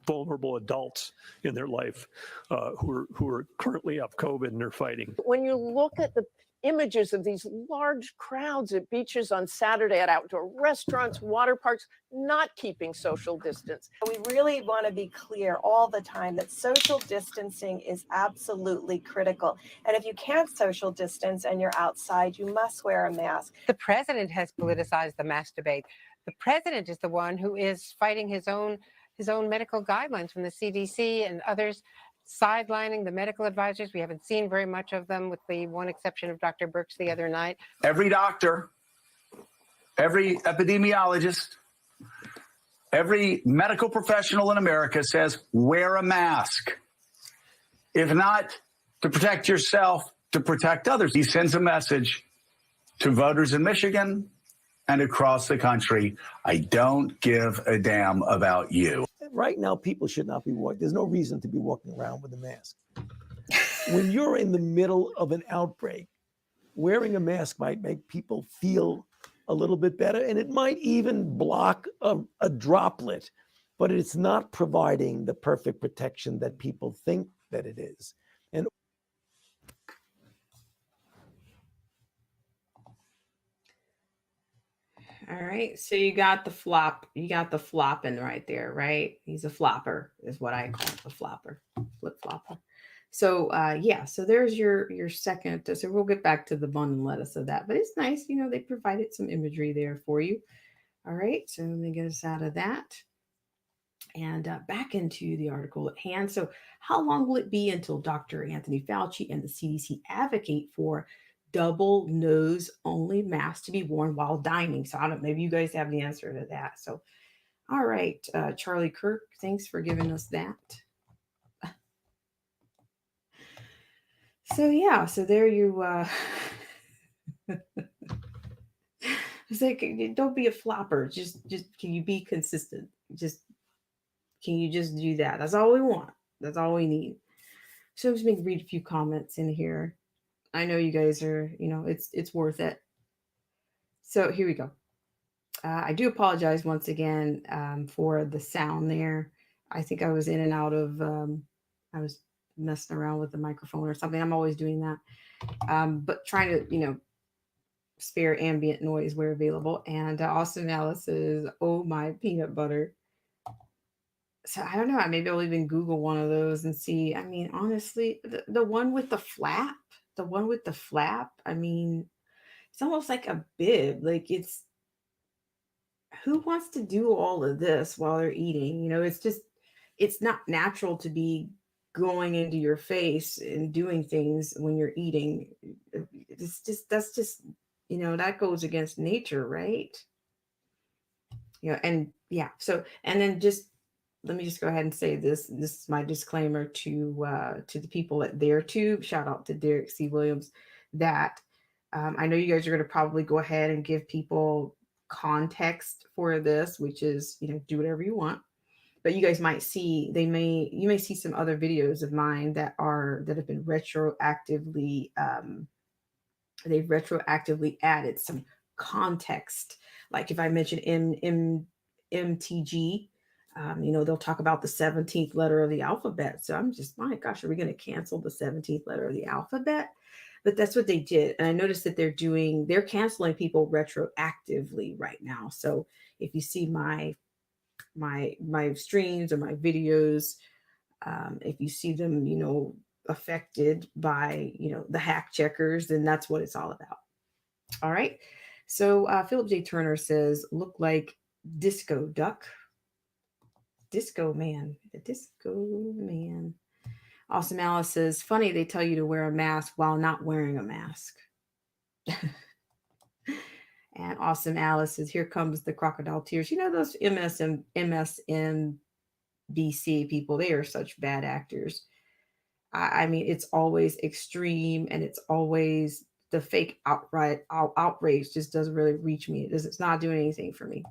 vulnerable adults in their life who are currently have COVID and they're fighting. When you look at the images of these large crowds at beaches on Saturday, at outdoor restaurants, water parks, not keeping social distance. We really want to be clear all the time that social distancing is absolutely critical. And if you can't social distance and you're outside, you must wear a mask. The president has politicized the mask debate. The president is the one who is fighting his own medical guidelines from the CDC and others, sidelining the medical advisors. We haven't seen very much of them, with the one exception of Dr. Birx the other night. Every doctor, every epidemiologist, every medical professional in America says, wear a mask. If not to protect yourself, to protect others. He sends a message to voters in Michigan and across the country. I don't give a damn about you. Right now, people should not be walking. There's no reason to be walking around with a mask. When you're in the middle of an outbreak, wearing a mask might make people feel a little bit better, and it might even block a droplet, but it's not providing the perfect protection that people think that it is. And All right, so you got the flopping right there, right? He's a flopper, is what I call it, a flopper, flip flopper. So yeah, so there's your second. So we'll get back to the bun and lettuce of that, but it's nice, they provided some imagery there for you. All right, so let me get us out of that and back into the article at hand. So how long will it be until Dr. Anthony Fauci and the CDC advocate for double nose only mask to be worn while dining? So I don't, maybe you guys have the answer to that. So, all right, Charlie Kirk, thanks for giving us that. So yeah, so there you, it's like, don't be a flopper. Just can you be consistent? Can you just do that? That's all we want. That's all we need. So I'm just going to read a few comments in here. I know you guys are, it's worth it. So here we go. I do apologize once again for the sound there. I think I was in and out of, I was messing around with the microphone or something. I'm always doing that. But trying to, spare ambient noise where available. And Austin Alice says, "Oh my peanut butter." So I don't know. Maybe I'll even Google one of those and see. I mean, honestly, the one with the flap, I mean, it's almost like a bib. Like who wants to do all of this while they're eating? It's not natural to be going into your face and doing things when you're eating. That's just, that goes against nature, right? And yeah. So, and then let me just go ahead and say this. This is my disclaimer to the people at their tube. Shout out to Derek C. Williams. That I know you guys are going to probably go ahead and give people context for this, which is, do whatever you want. But you guys might see, you may see some other videos of mine that have been retroactively, they've retroactively added some context. Like if I mention MTG, they'll talk about the 17th letter of the alphabet. So I'm just, my gosh, are we going to cancel the 17th letter of the alphabet? But that's what they did. And I noticed that they're canceling people retroactively right now. So if you see my streams or my videos, if you see them, affected by, the hack checkers, then that's what it's all about. All right. So Philip J. Turner says, "Look like disco duck." Disco man. The disco man. Awesome Alice says, "Funny they tell you to wear a mask while not wearing a mask." And Awesome Alice says, "Here comes the crocodile tears." Those MSNBC people, they are such bad actors. I mean, it's always extreme, and it's always the fake outrage just doesn't really reach me. It's not doing anything for me.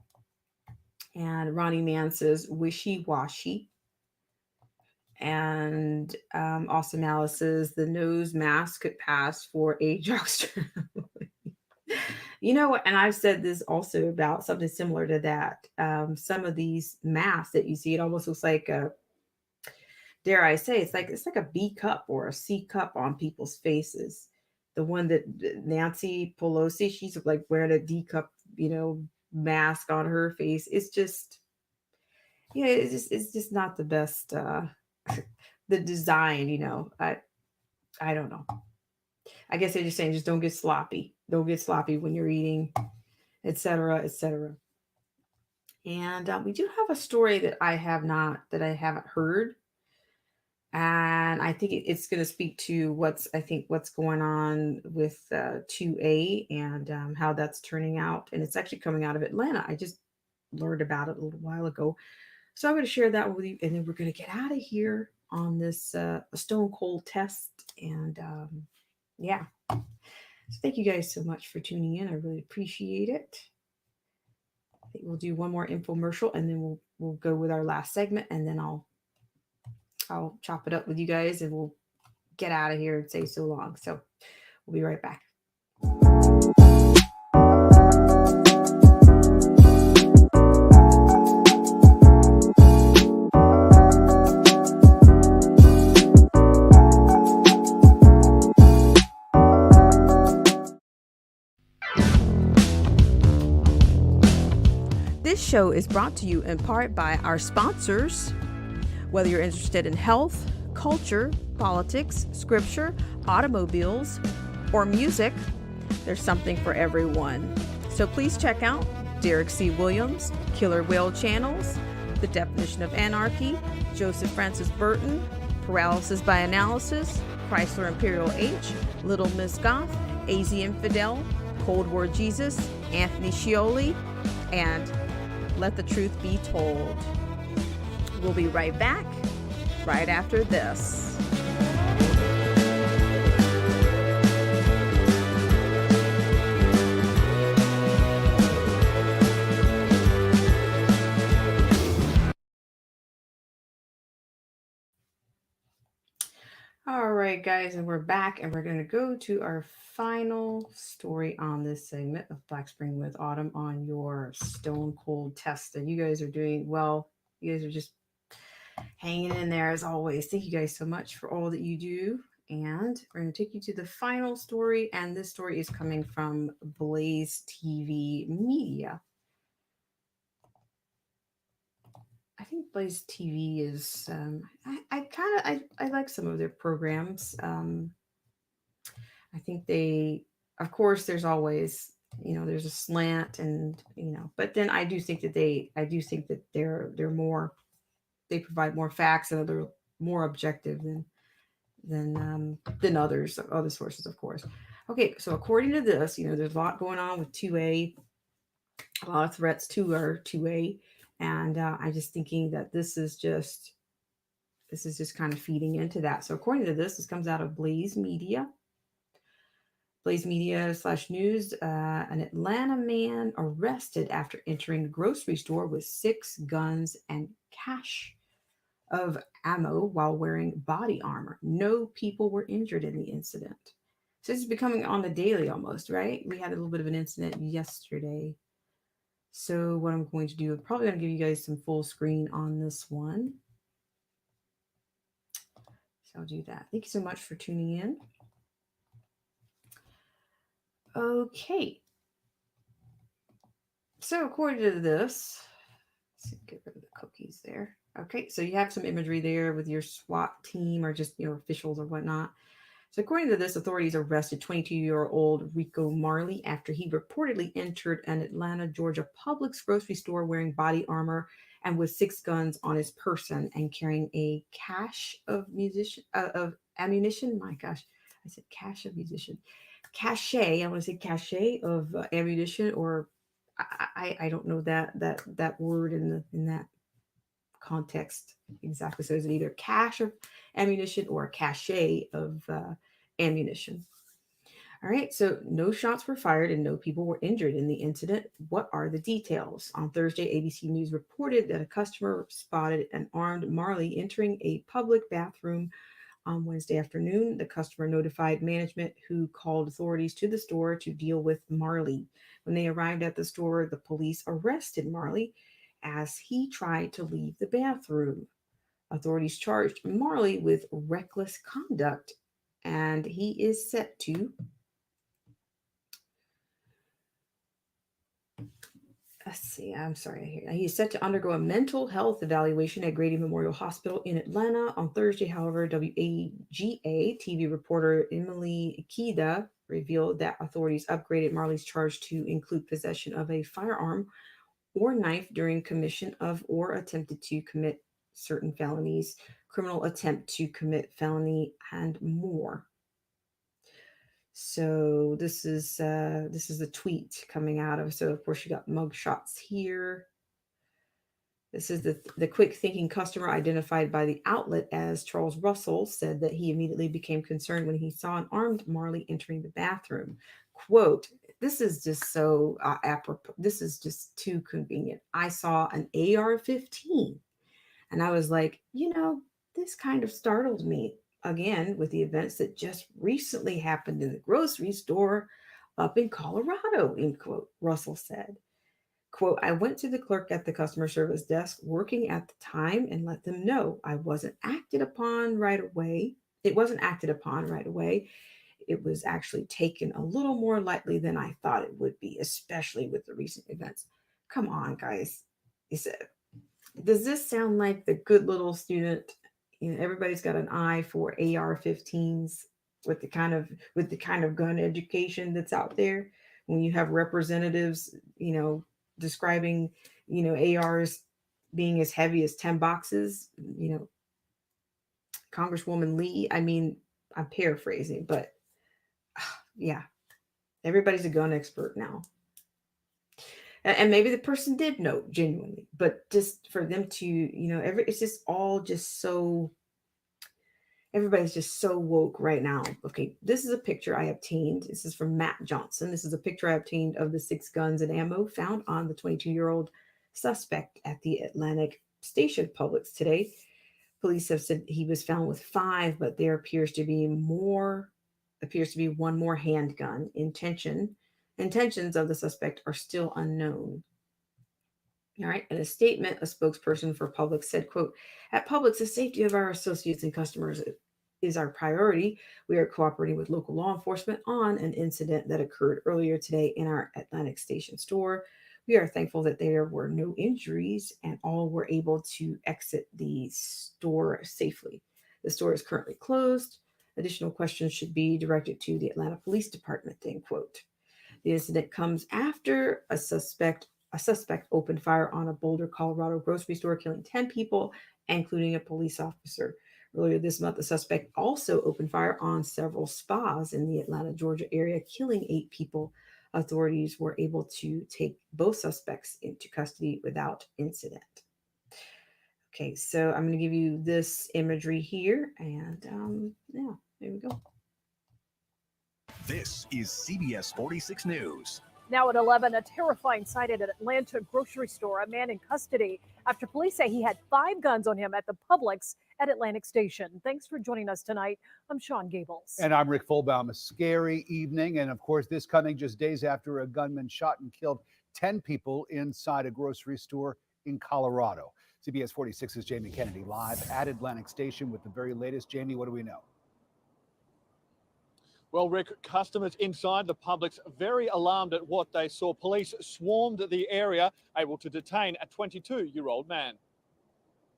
And Ronnie Mann says, "Wishy-washy." And Awesome Alice says, "The nose mask could pass for a jokester." You know what? And I've said this also about something similar to that. Some of these masks that you see, it almost looks like dare I say, it's like a B cup or a C cup on people's faces. The one that Nancy Pelosi, she's like wearing a D cup, mask on her face. It's just, it's just not the best. The design, I don't know. I guess they're just saying, just don't get sloppy. Don't get sloppy when you're eating, etc., etc. And we do have a story that I haven't heard. And I think it's going to speak to what's going on with 2A and how that's turning out. And it's actually coming out of Atlanta. I just learned about it a little while ago. So I'm going to share that with you. And then we're going to get out of here on this stone cold test. And yeah. So thank you guys so much for tuning in. I really appreciate it. I think we'll do one more infomercial and then we'll go with our last segment, and then I'll chop it up with you guys and we'll get out of here and say so long. So we'll be right back. This show is brought to you in part by our sponsors. Whether you're interested in health, culture, politics, scripture, automobiles, or music, there's something for everyone. So please check out Derek C. Williams, Killer Whale Channels, The Definition of Anarchy, Joseph Francis Burton, Paralysis by Analysis, Chrysler Imperial H, Little Miss Goth, AZ Infidel, Cold War Jesus, Anthony Scioli, and Let the Truth Be Told. We'll be right back right after this. All right, guys, and we're back, and we're going to go to our final story on this segment of Black Spring with Autumn on your Stone Cold test. And you guys are doing well. You guys are just hanging in there as always. Thank you guys so much for all that you do. And we're going to take you to the final story. And this story is coming from Blaze TV Media. I think Blaze TV is, I like some of their programs. I think they, of course, there's always, there's a slant and, but then I do think that they're more, they provide more facts and they're more objective than other sources, of course. Okay, so according to this, there's a lot going on with 2A, a lot of threats to our 2A, and I'm just thinking that this is just kind of feeding into that. So according to this comes out of Blaze Media. Blaze Media /news, an Atlanta man arrested after entering a grocery store with 6 guns and cache of ammo while wearing body armor. No people were injured in the incident. So this is becoming on the daily almost, right? We had a little bit of an incident yesterday. So what I'm going to do, I'm probably going to give you guys some full screen on this one. So I'll do that. Thank you so much for tuning in. Okay. So according to this, let's get rid of the cookies there. Okay, so you have some imagery there with your SWAT team or just officials or whatnot. So according to this, authorities arrested 22-year-old Rico Marley after he reportedly entered an Atlanta, Georgia Publix grocery store wearing body armor and with 6 guns on his person and carrying a cache of ammunition. My gosh, I said cache of munition. Cache, I want to say cache of ammunition, or I don't know that word in that context exactly. So it's either cache of ammunition or a cache of ammunition. All right, so no shots were fired and no people were injured in the incident. What are the details? On Thursday, ABC News reported that a customer spotted an armed Marley entering a public bathroom on Wednesday afternoon. The customer notified management, who called authorities to the store to deal with Marley. When they arrived at the store, the police arrested Marley as he tried to leave the bathroom. Authorities charged Marley with reckless conduct, and he is set to he's set to undergo a mental health evaluation at Grady Memorial Hospital in Atlanta on Thursday. However, WAGA TV reporter Emily Ikeda revealed that authorities upgraded Marley's charge to include possession of a firearm or knife during commission of or attempted to commit certain felonies, criminal attempt to commit felony, and more. So this is the tweet coming out of. So of course you got mug shots here. This is the quick thinking customer identified by the outlet as Charles Russell said that he immediately became concerned when he saw an armed Marley entering the bathroom. Quote, this is just so apropos. This is just too convenient. I saw an AR-15 and I was like, this kind of startled me. Again, with the events that just recently happened in the grocery store up in Colorado, end quote, Russell said. Quote, I went to the clerk at the customer service desk working at the time and let them know I wasn't acted upon right away. It wasn't acted upon right away. It was actually taken a little more lightly than I thought it would be, especially with the recent events. Come on, guys. He said, does this sound like the good little student? Everybody's got an eye for AR-15s with the kind of gun education that's out there. When you have representatives, describing, ARs being as heavy as 10 boxes, Congresswoman Lee, I'm paraphrasing, but yeah, everybody's a gun expert now. And maybe the person did know genuinely, but just for them to, it's just all just so, everybody's just so woke right now. Okay, this is a picture I obtained. This is from Matt Johnson. This is a picture I obtained of the 6 guns and ammo found on the 22-year-old suspect at the Atlantic Station Publix today. Police have said he was found with 5, but there appears to be one more handgun. Intentions of the suspect are still unknown. All right. In a statement, a spokesperson for Publix said, quote, "At Publix, the safety of our associates and customers is our priority. We are cooperating with local law enforcement on an incident that occurred earlier today in our Atlantic Station store. We are thankful that there were no injuries and all were able to exit the store safely. The store is currently closed. Additional questions should be directed to the Atlanta Police Department," end quote. The incident comes after a suspect opened fire on a Boulder, Colorado grocery store, killing 10 people, including a police officer. Earlier this month, the suspect also opened fire on several spas in the Atlanta, Georgia area, killing 8 people. Authorities were able to take both suspects into custody without incident. Okay, so I'm going to give you this imagery here, and yeah, there we go. This is CBS 46 News. Now at 11, a terrifying sight at an Atlanta grocery store. A man in custody after police say he had 5 guns on him at the Publix at Atlantic Station. Thanks for joining us tonight. I'm Sean Gables. And I'm Rick Fulbaum. A scary evening. And of course, this coming just days after a gunman shot and killed 10 people inside a grocery store in Colorado. CBS 46's Jamie Kennedy live at Atlantic Station with the very latest. Jamie, what do we know? Well, Rick, customers inside the Publix very alarmed at what they saw. Police swarmed the area, able to detain a 22-year-old man.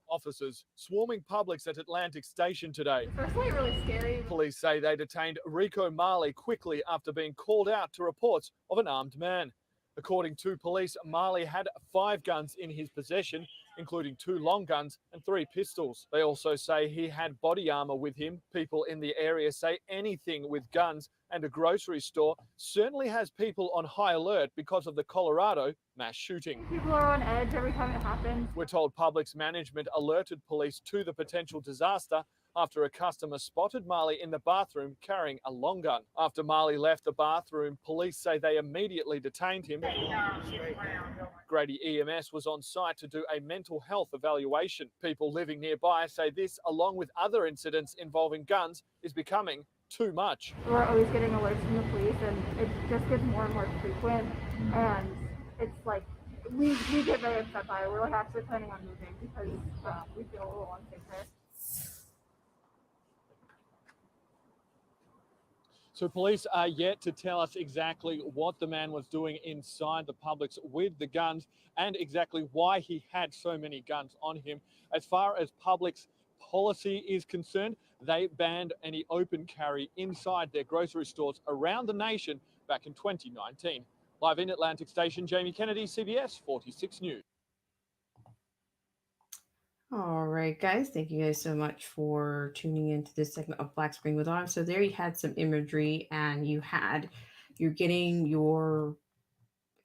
Officers swarming Publix at Atlantic Station today. Personally, really scary. Police say they detained Rico Marley quickly after being called out to reports of an armed man. According to police, Marley had 5 guns in his possession, including 2 long guns and 3 pistols. They also say he had body armor with him. People in the area say anything with guns and a grocery store certainly has people on high alert because of the Colorado mass shooting. People are on edge every time it happens. We're told Publix management alerted police to the potential disaster after a customer spotted Marley in the bathroom carrying a long gun. After Marley left the bathroom, police say they immediately detained him. Grady EMS was on site to do a mental health evaluation. People living nearby say this, along with other incidents involving guns, is becoming too much. We're always getting alerts from the police, and it just gets more and more frequent. And it's like, we get very upset by it. We're like actually planning on moving because we feel a little unsafe there. So police are yet to tell us exactly what the man was doing inside the Publix with the guns and exactly why he had so many guns on him. As far as Publix policy is concerned, they banned any open carry inside their grocery stores around the nation back in 2019. Live in Atlantic Station, Jamie Kennedy, CBS 46 News. All right, guys. Thank you guys so much for tuning into this segment of Black Screen with Autumn. So there you had some imagery, and you're getting you're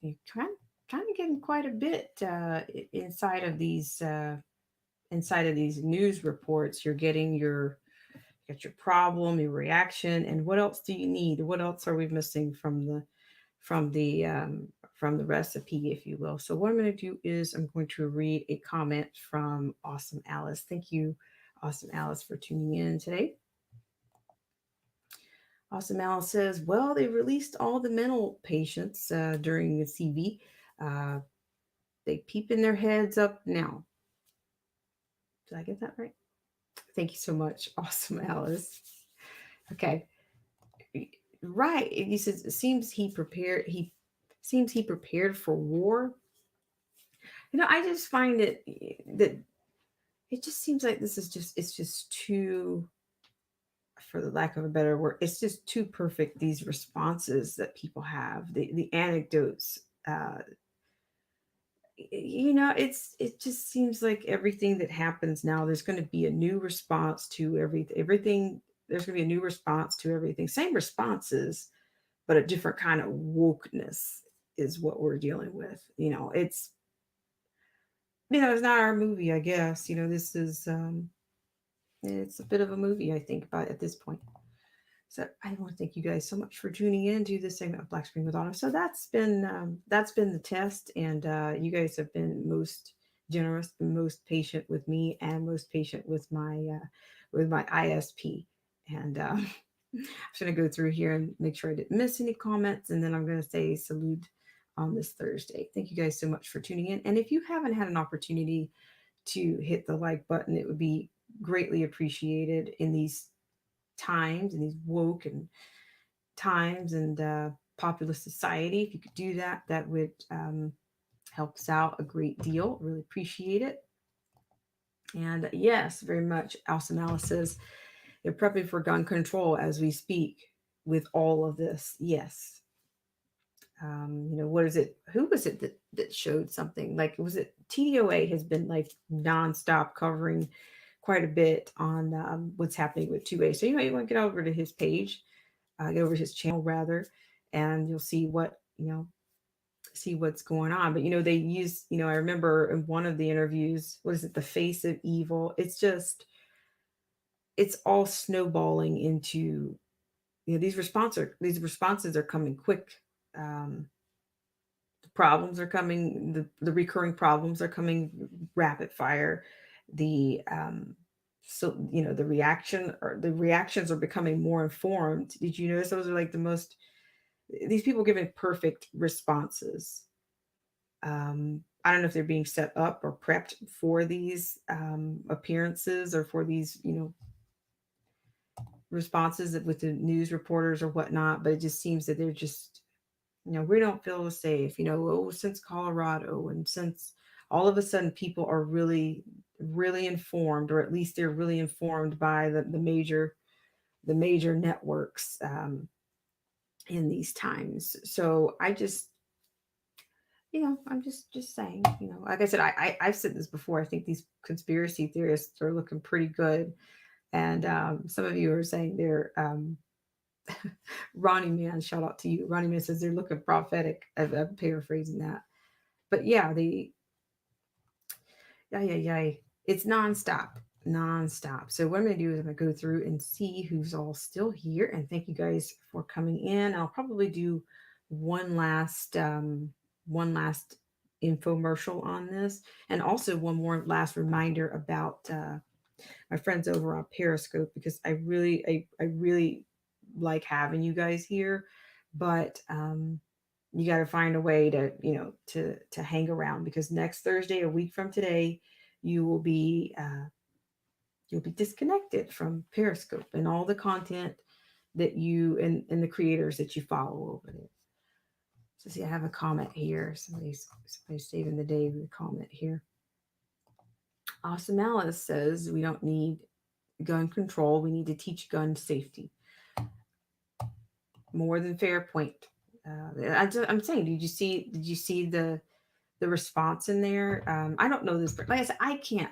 kind of getting quite a bit inside of these news reports. You're getting your problem, your reaction, and what else do you need? What else are we missing from the recipe, if you will? So what I'm going to do is I'm going to read a comment from Awesome Alice. Thank you, Awesome Alice, for tuning in today. Awesome Alice says, well, they released all the mental patients during the CV. They peeping their heads up now. Did I get that right? Thank you so much, Awesome Alice. Okay. Right. He says, it seems he prepared for war. You know, I just find that it just seems like it's just too, for the lack of a better word, it's just too perfect, these responses that people have, the anecdotes. You know, it just seems like everything that happens now, there's going to be a new response to everything. There's going to be a new response to everything. Same responses, but a different kind of wokeness is what we're dealing with. You know, it's not our movie, I guess. You know, this is it's a bit of a movie, I think, at this point. So I want to thank you guys so much for tuning in to this segment of Black Screen with Autumn. So that's been the test, and you guys have been most generous, most patient with me, and most patient with my ISP. And I'm just going to go through here and make sure I didn't miss any comments, and then I'm going to say salute on this Thursday. Thank you guys so much for tuning in. And if you haven't had an opportunity to hit the like button, it would be greatly appreciated in these times, in these woke and times and populist society. If you could do that, that would help us out a great deal. Really appreciate it. And yes, very much. Alsamala says they're prepping for gun control as we speak with all of this. Yes. What is it? Who was it that showed something? Like, was it TDOA has been like nonstop covering quite a bit on what's happening with 2A. So, you want to get over to his page, get over to his channel rather, and you'll see see what's going on. But, they use, I remember in one of the interviews, what is it? The face of evil. It's all snowballing into, these responses are coming quick. The problems are coming, the recurring problems are coming rapid fire. The the reactions are becoming more informed. Did you notice those are like these people giving perfect responses? I don't know if they're being set up or prepped for these appearances or for these, responses with the news reporters or whatnot, but it just seems that they're just, we don't feel safe, since Colorado, and since all of a sudden people are really, really informed, or at least they're really informed by the major networks in these times. So I just, I'm just saying, like I said, I've said this before. I think these conspiracy theorists are looking pretty good. And some of you are saying they're Ronnie Man, shout out to you. Ronnie Man says they're looking prophetic. I'm paraphrasing that. But yeah, it's nonstop. So what I'm going to do is I'm going to go through and see who's all still here. And thank you guys for coming in. I'll probably do one last infomercial on this. And also one more last reminder about my friends over on Periscope, because I really like having you guys here, but you got to find a way to to hang around, because next Thursday, a week from today, you'll be disconnected from Periscope and all the content that you and the creators that you follow over there. So see, I have a comment here. Somebody's saving the day with a comment here. Awesome Alice says we don't need gun control. We need to teach gun safety. More than fair point. I'm saying, did you see the response in there? I don't know this, but like I said,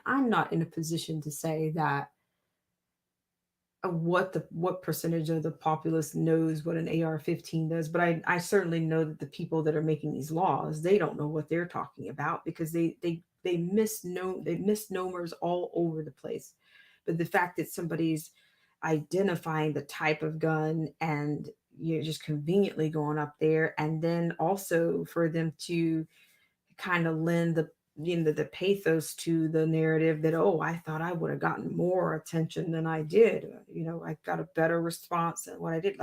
I'm not in a position to say that what percentage of the populace knows what an AR-15 does, but I certainly know that the people that are making these laws, they don't know what they're talking about, because they misnomers all over the place. But the fact that somebody's identifying the type of gun and you're just conveniently going up there, and then also for them to kind of lend the pathos to the narrative that, oh, I thought I would have gotten more attention than I did. I got a better response than what I did.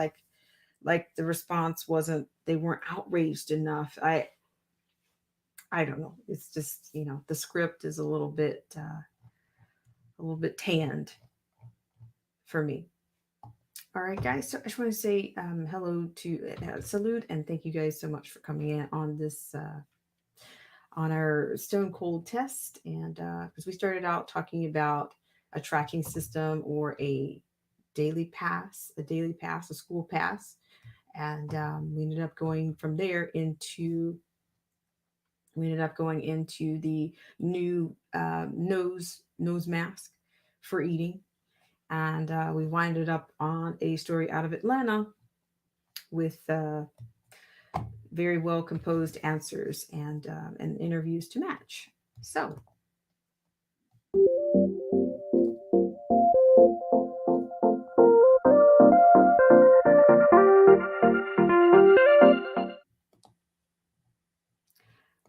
Like the response wasn't, they weren't outraged enough. I don't know. It's just, the script is a little bit tanned for me. All right, guys. So I just want to say hello to salute and thank you guys so much for coming in on this on our Stone Cold test. And because we started out talking about a tracking system or a daily pass, a school pass, and we ended up going from there into the new nose mask for eating. And we winded up on a story out of Atlanta with very well composed answers and interviews to match. So.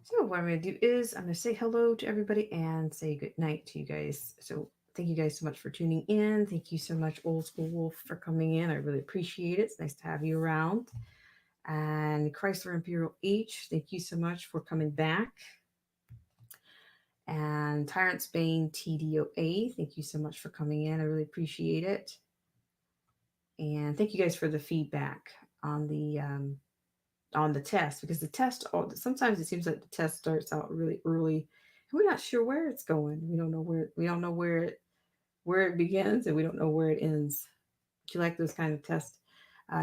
So what I'm going to do is I'm going to say hello to everybody and say good night to you guys. So thank you guys so much for tuning in. Thank you so much, Old School Wolf, for coming in. I really appreciate it. It's nice to have you around. And Chrysler Imperial H, thank you so much for coming back. And Tyrant Spain TDOA, thank you so much for coming in. I really appreciate it. And thank you guys for the feedback on the test, because the test, sometimes it seems like the test starts out really early and we're not sure where it's going. We don't know where it begins, and we don't know where it ends. Do you like those kind of tests?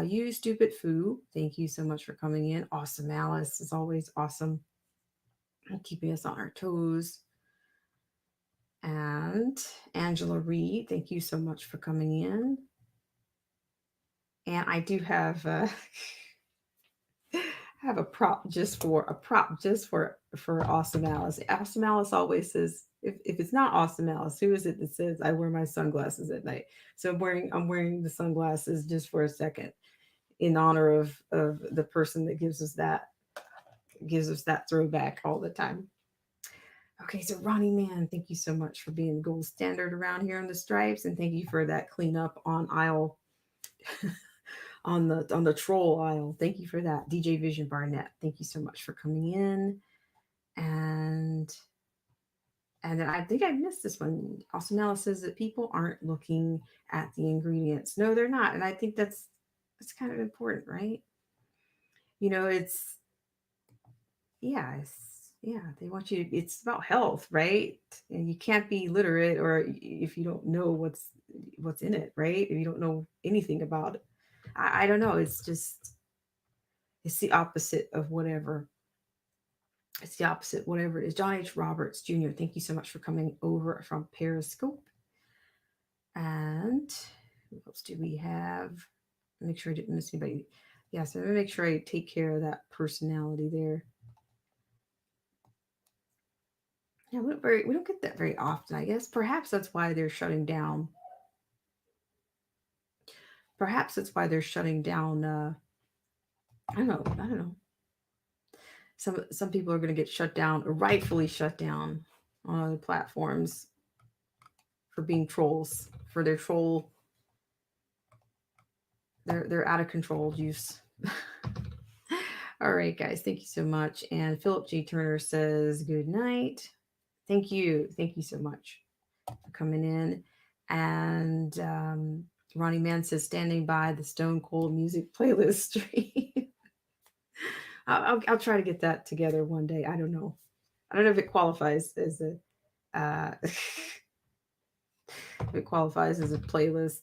You Stupid Foo, thank you so much for coming in. Awesome Alice is always awesome, keeping us on our toes. And Angela Reed, thank you so much for coming in. And I do have have a prop just for Awesome Alice. Awesome Alice always says, if it's not Awesome Alice, who is it that says I wear my sunglasses at night? So I'm wearing the sunglasses just for a second in honor of the person that gives us that throwback all the time. Okay, so Ronnie Man, thank you so much for being the gold standard around here in the stripes, and thank you for that cleanup on aisle on the troll aisle. Thank you for that. DJ Vision Barnett, thank you so much for coming in. And then I think I missed this one. Awesome Alice says that people aren't looking at the ingredients. No, they're not. And I think that's kind of important, right? You know, they want you to, it's about health, right? And you can't be literate or if you don't know what's in it, right? If you don't know anything about it. I don't know. It's the opposite of whatever. It's the opposite, whatever it is. John H. Roberts Jr., thank you so much for coming over from Periscope. And who else do we have? Make sure I didn't miss anybody. Yeah, so I'm going to make sure I take care of that personality there. Yeah, we don't get that very often, I guess. Perhaps that's why they're shutting down. Perhaps that's why they're shutting down. I don't know. Some people are going to get shut down, or rightfully shut down on other platforms for being trolls, for their troll. They're out of control use. All right, guys, thank you so much. And Philip J. Turner says good night. Thank you so much for coming in. And Ronnie Mann says standing by the Stone Cold music playlist stream. I'll try to get that together one day. I don't know if it qualifies as a if it qualifies as a playlist.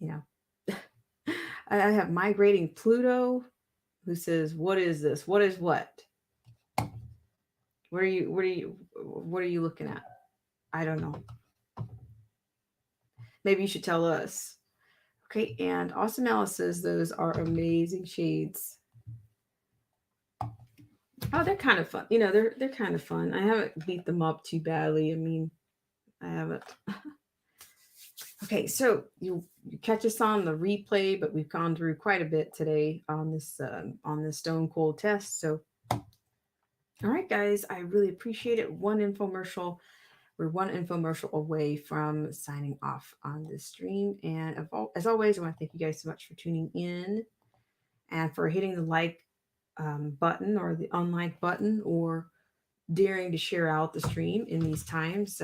You know, I have Migrating Pluto, who says, "What is this? What is what? What are you looking at? I don't know. Maybe you should tell us." Okay, and Awesome Alice says those are amazing shades. Oh, they're kind of fun. You know, they're kind of fun. I haven't beat them up too badly. I mean, I haven't. Okay, so you catch us on the replay, but we've gone through quite a bit today on this Stone Cold test. So, all right, guys, I really appreciate it. We're one infomercial away from signing off on this stream. And as always, I want to thank you guys so much for tuning in and for hitting the like button or the unlike button or daring to share out the stream in these times.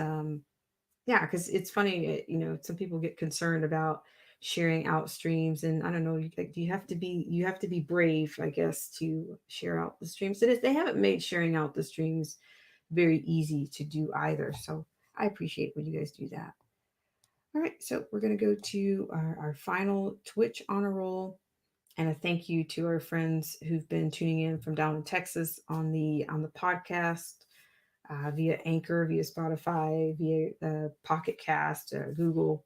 Yeah, because it's funny, you know, some people get concerned about sharing out streams, and I don't know, you have to be brave, I guess, to share out the streams. They haven't made sharing out the streams very easy to do either. So I appreciate when you guys do that. All right, so we're going to go to our final Twitch honor roll, and a thank you to our friends who've been tuning in from down in Texas on the podcast. Via Anchor, via Spotify, via Pocket Cast, Google,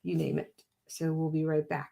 you name it. So we'll be right back.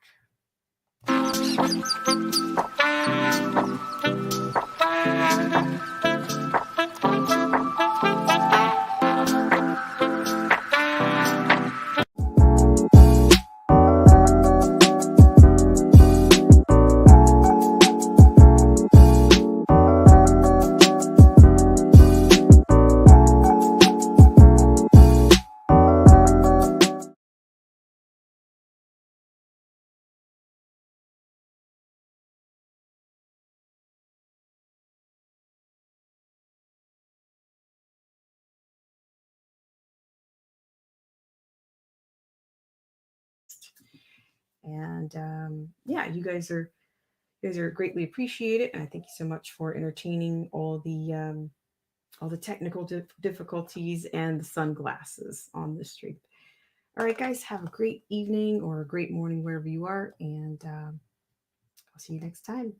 And yeah, you guys are greatly appreciated, and I thank you so much for entertaining all the technical difficulties and the sunglasses on the stream. All right, guys, have a great evening or a great morning wherever you are, and I'll see you next time.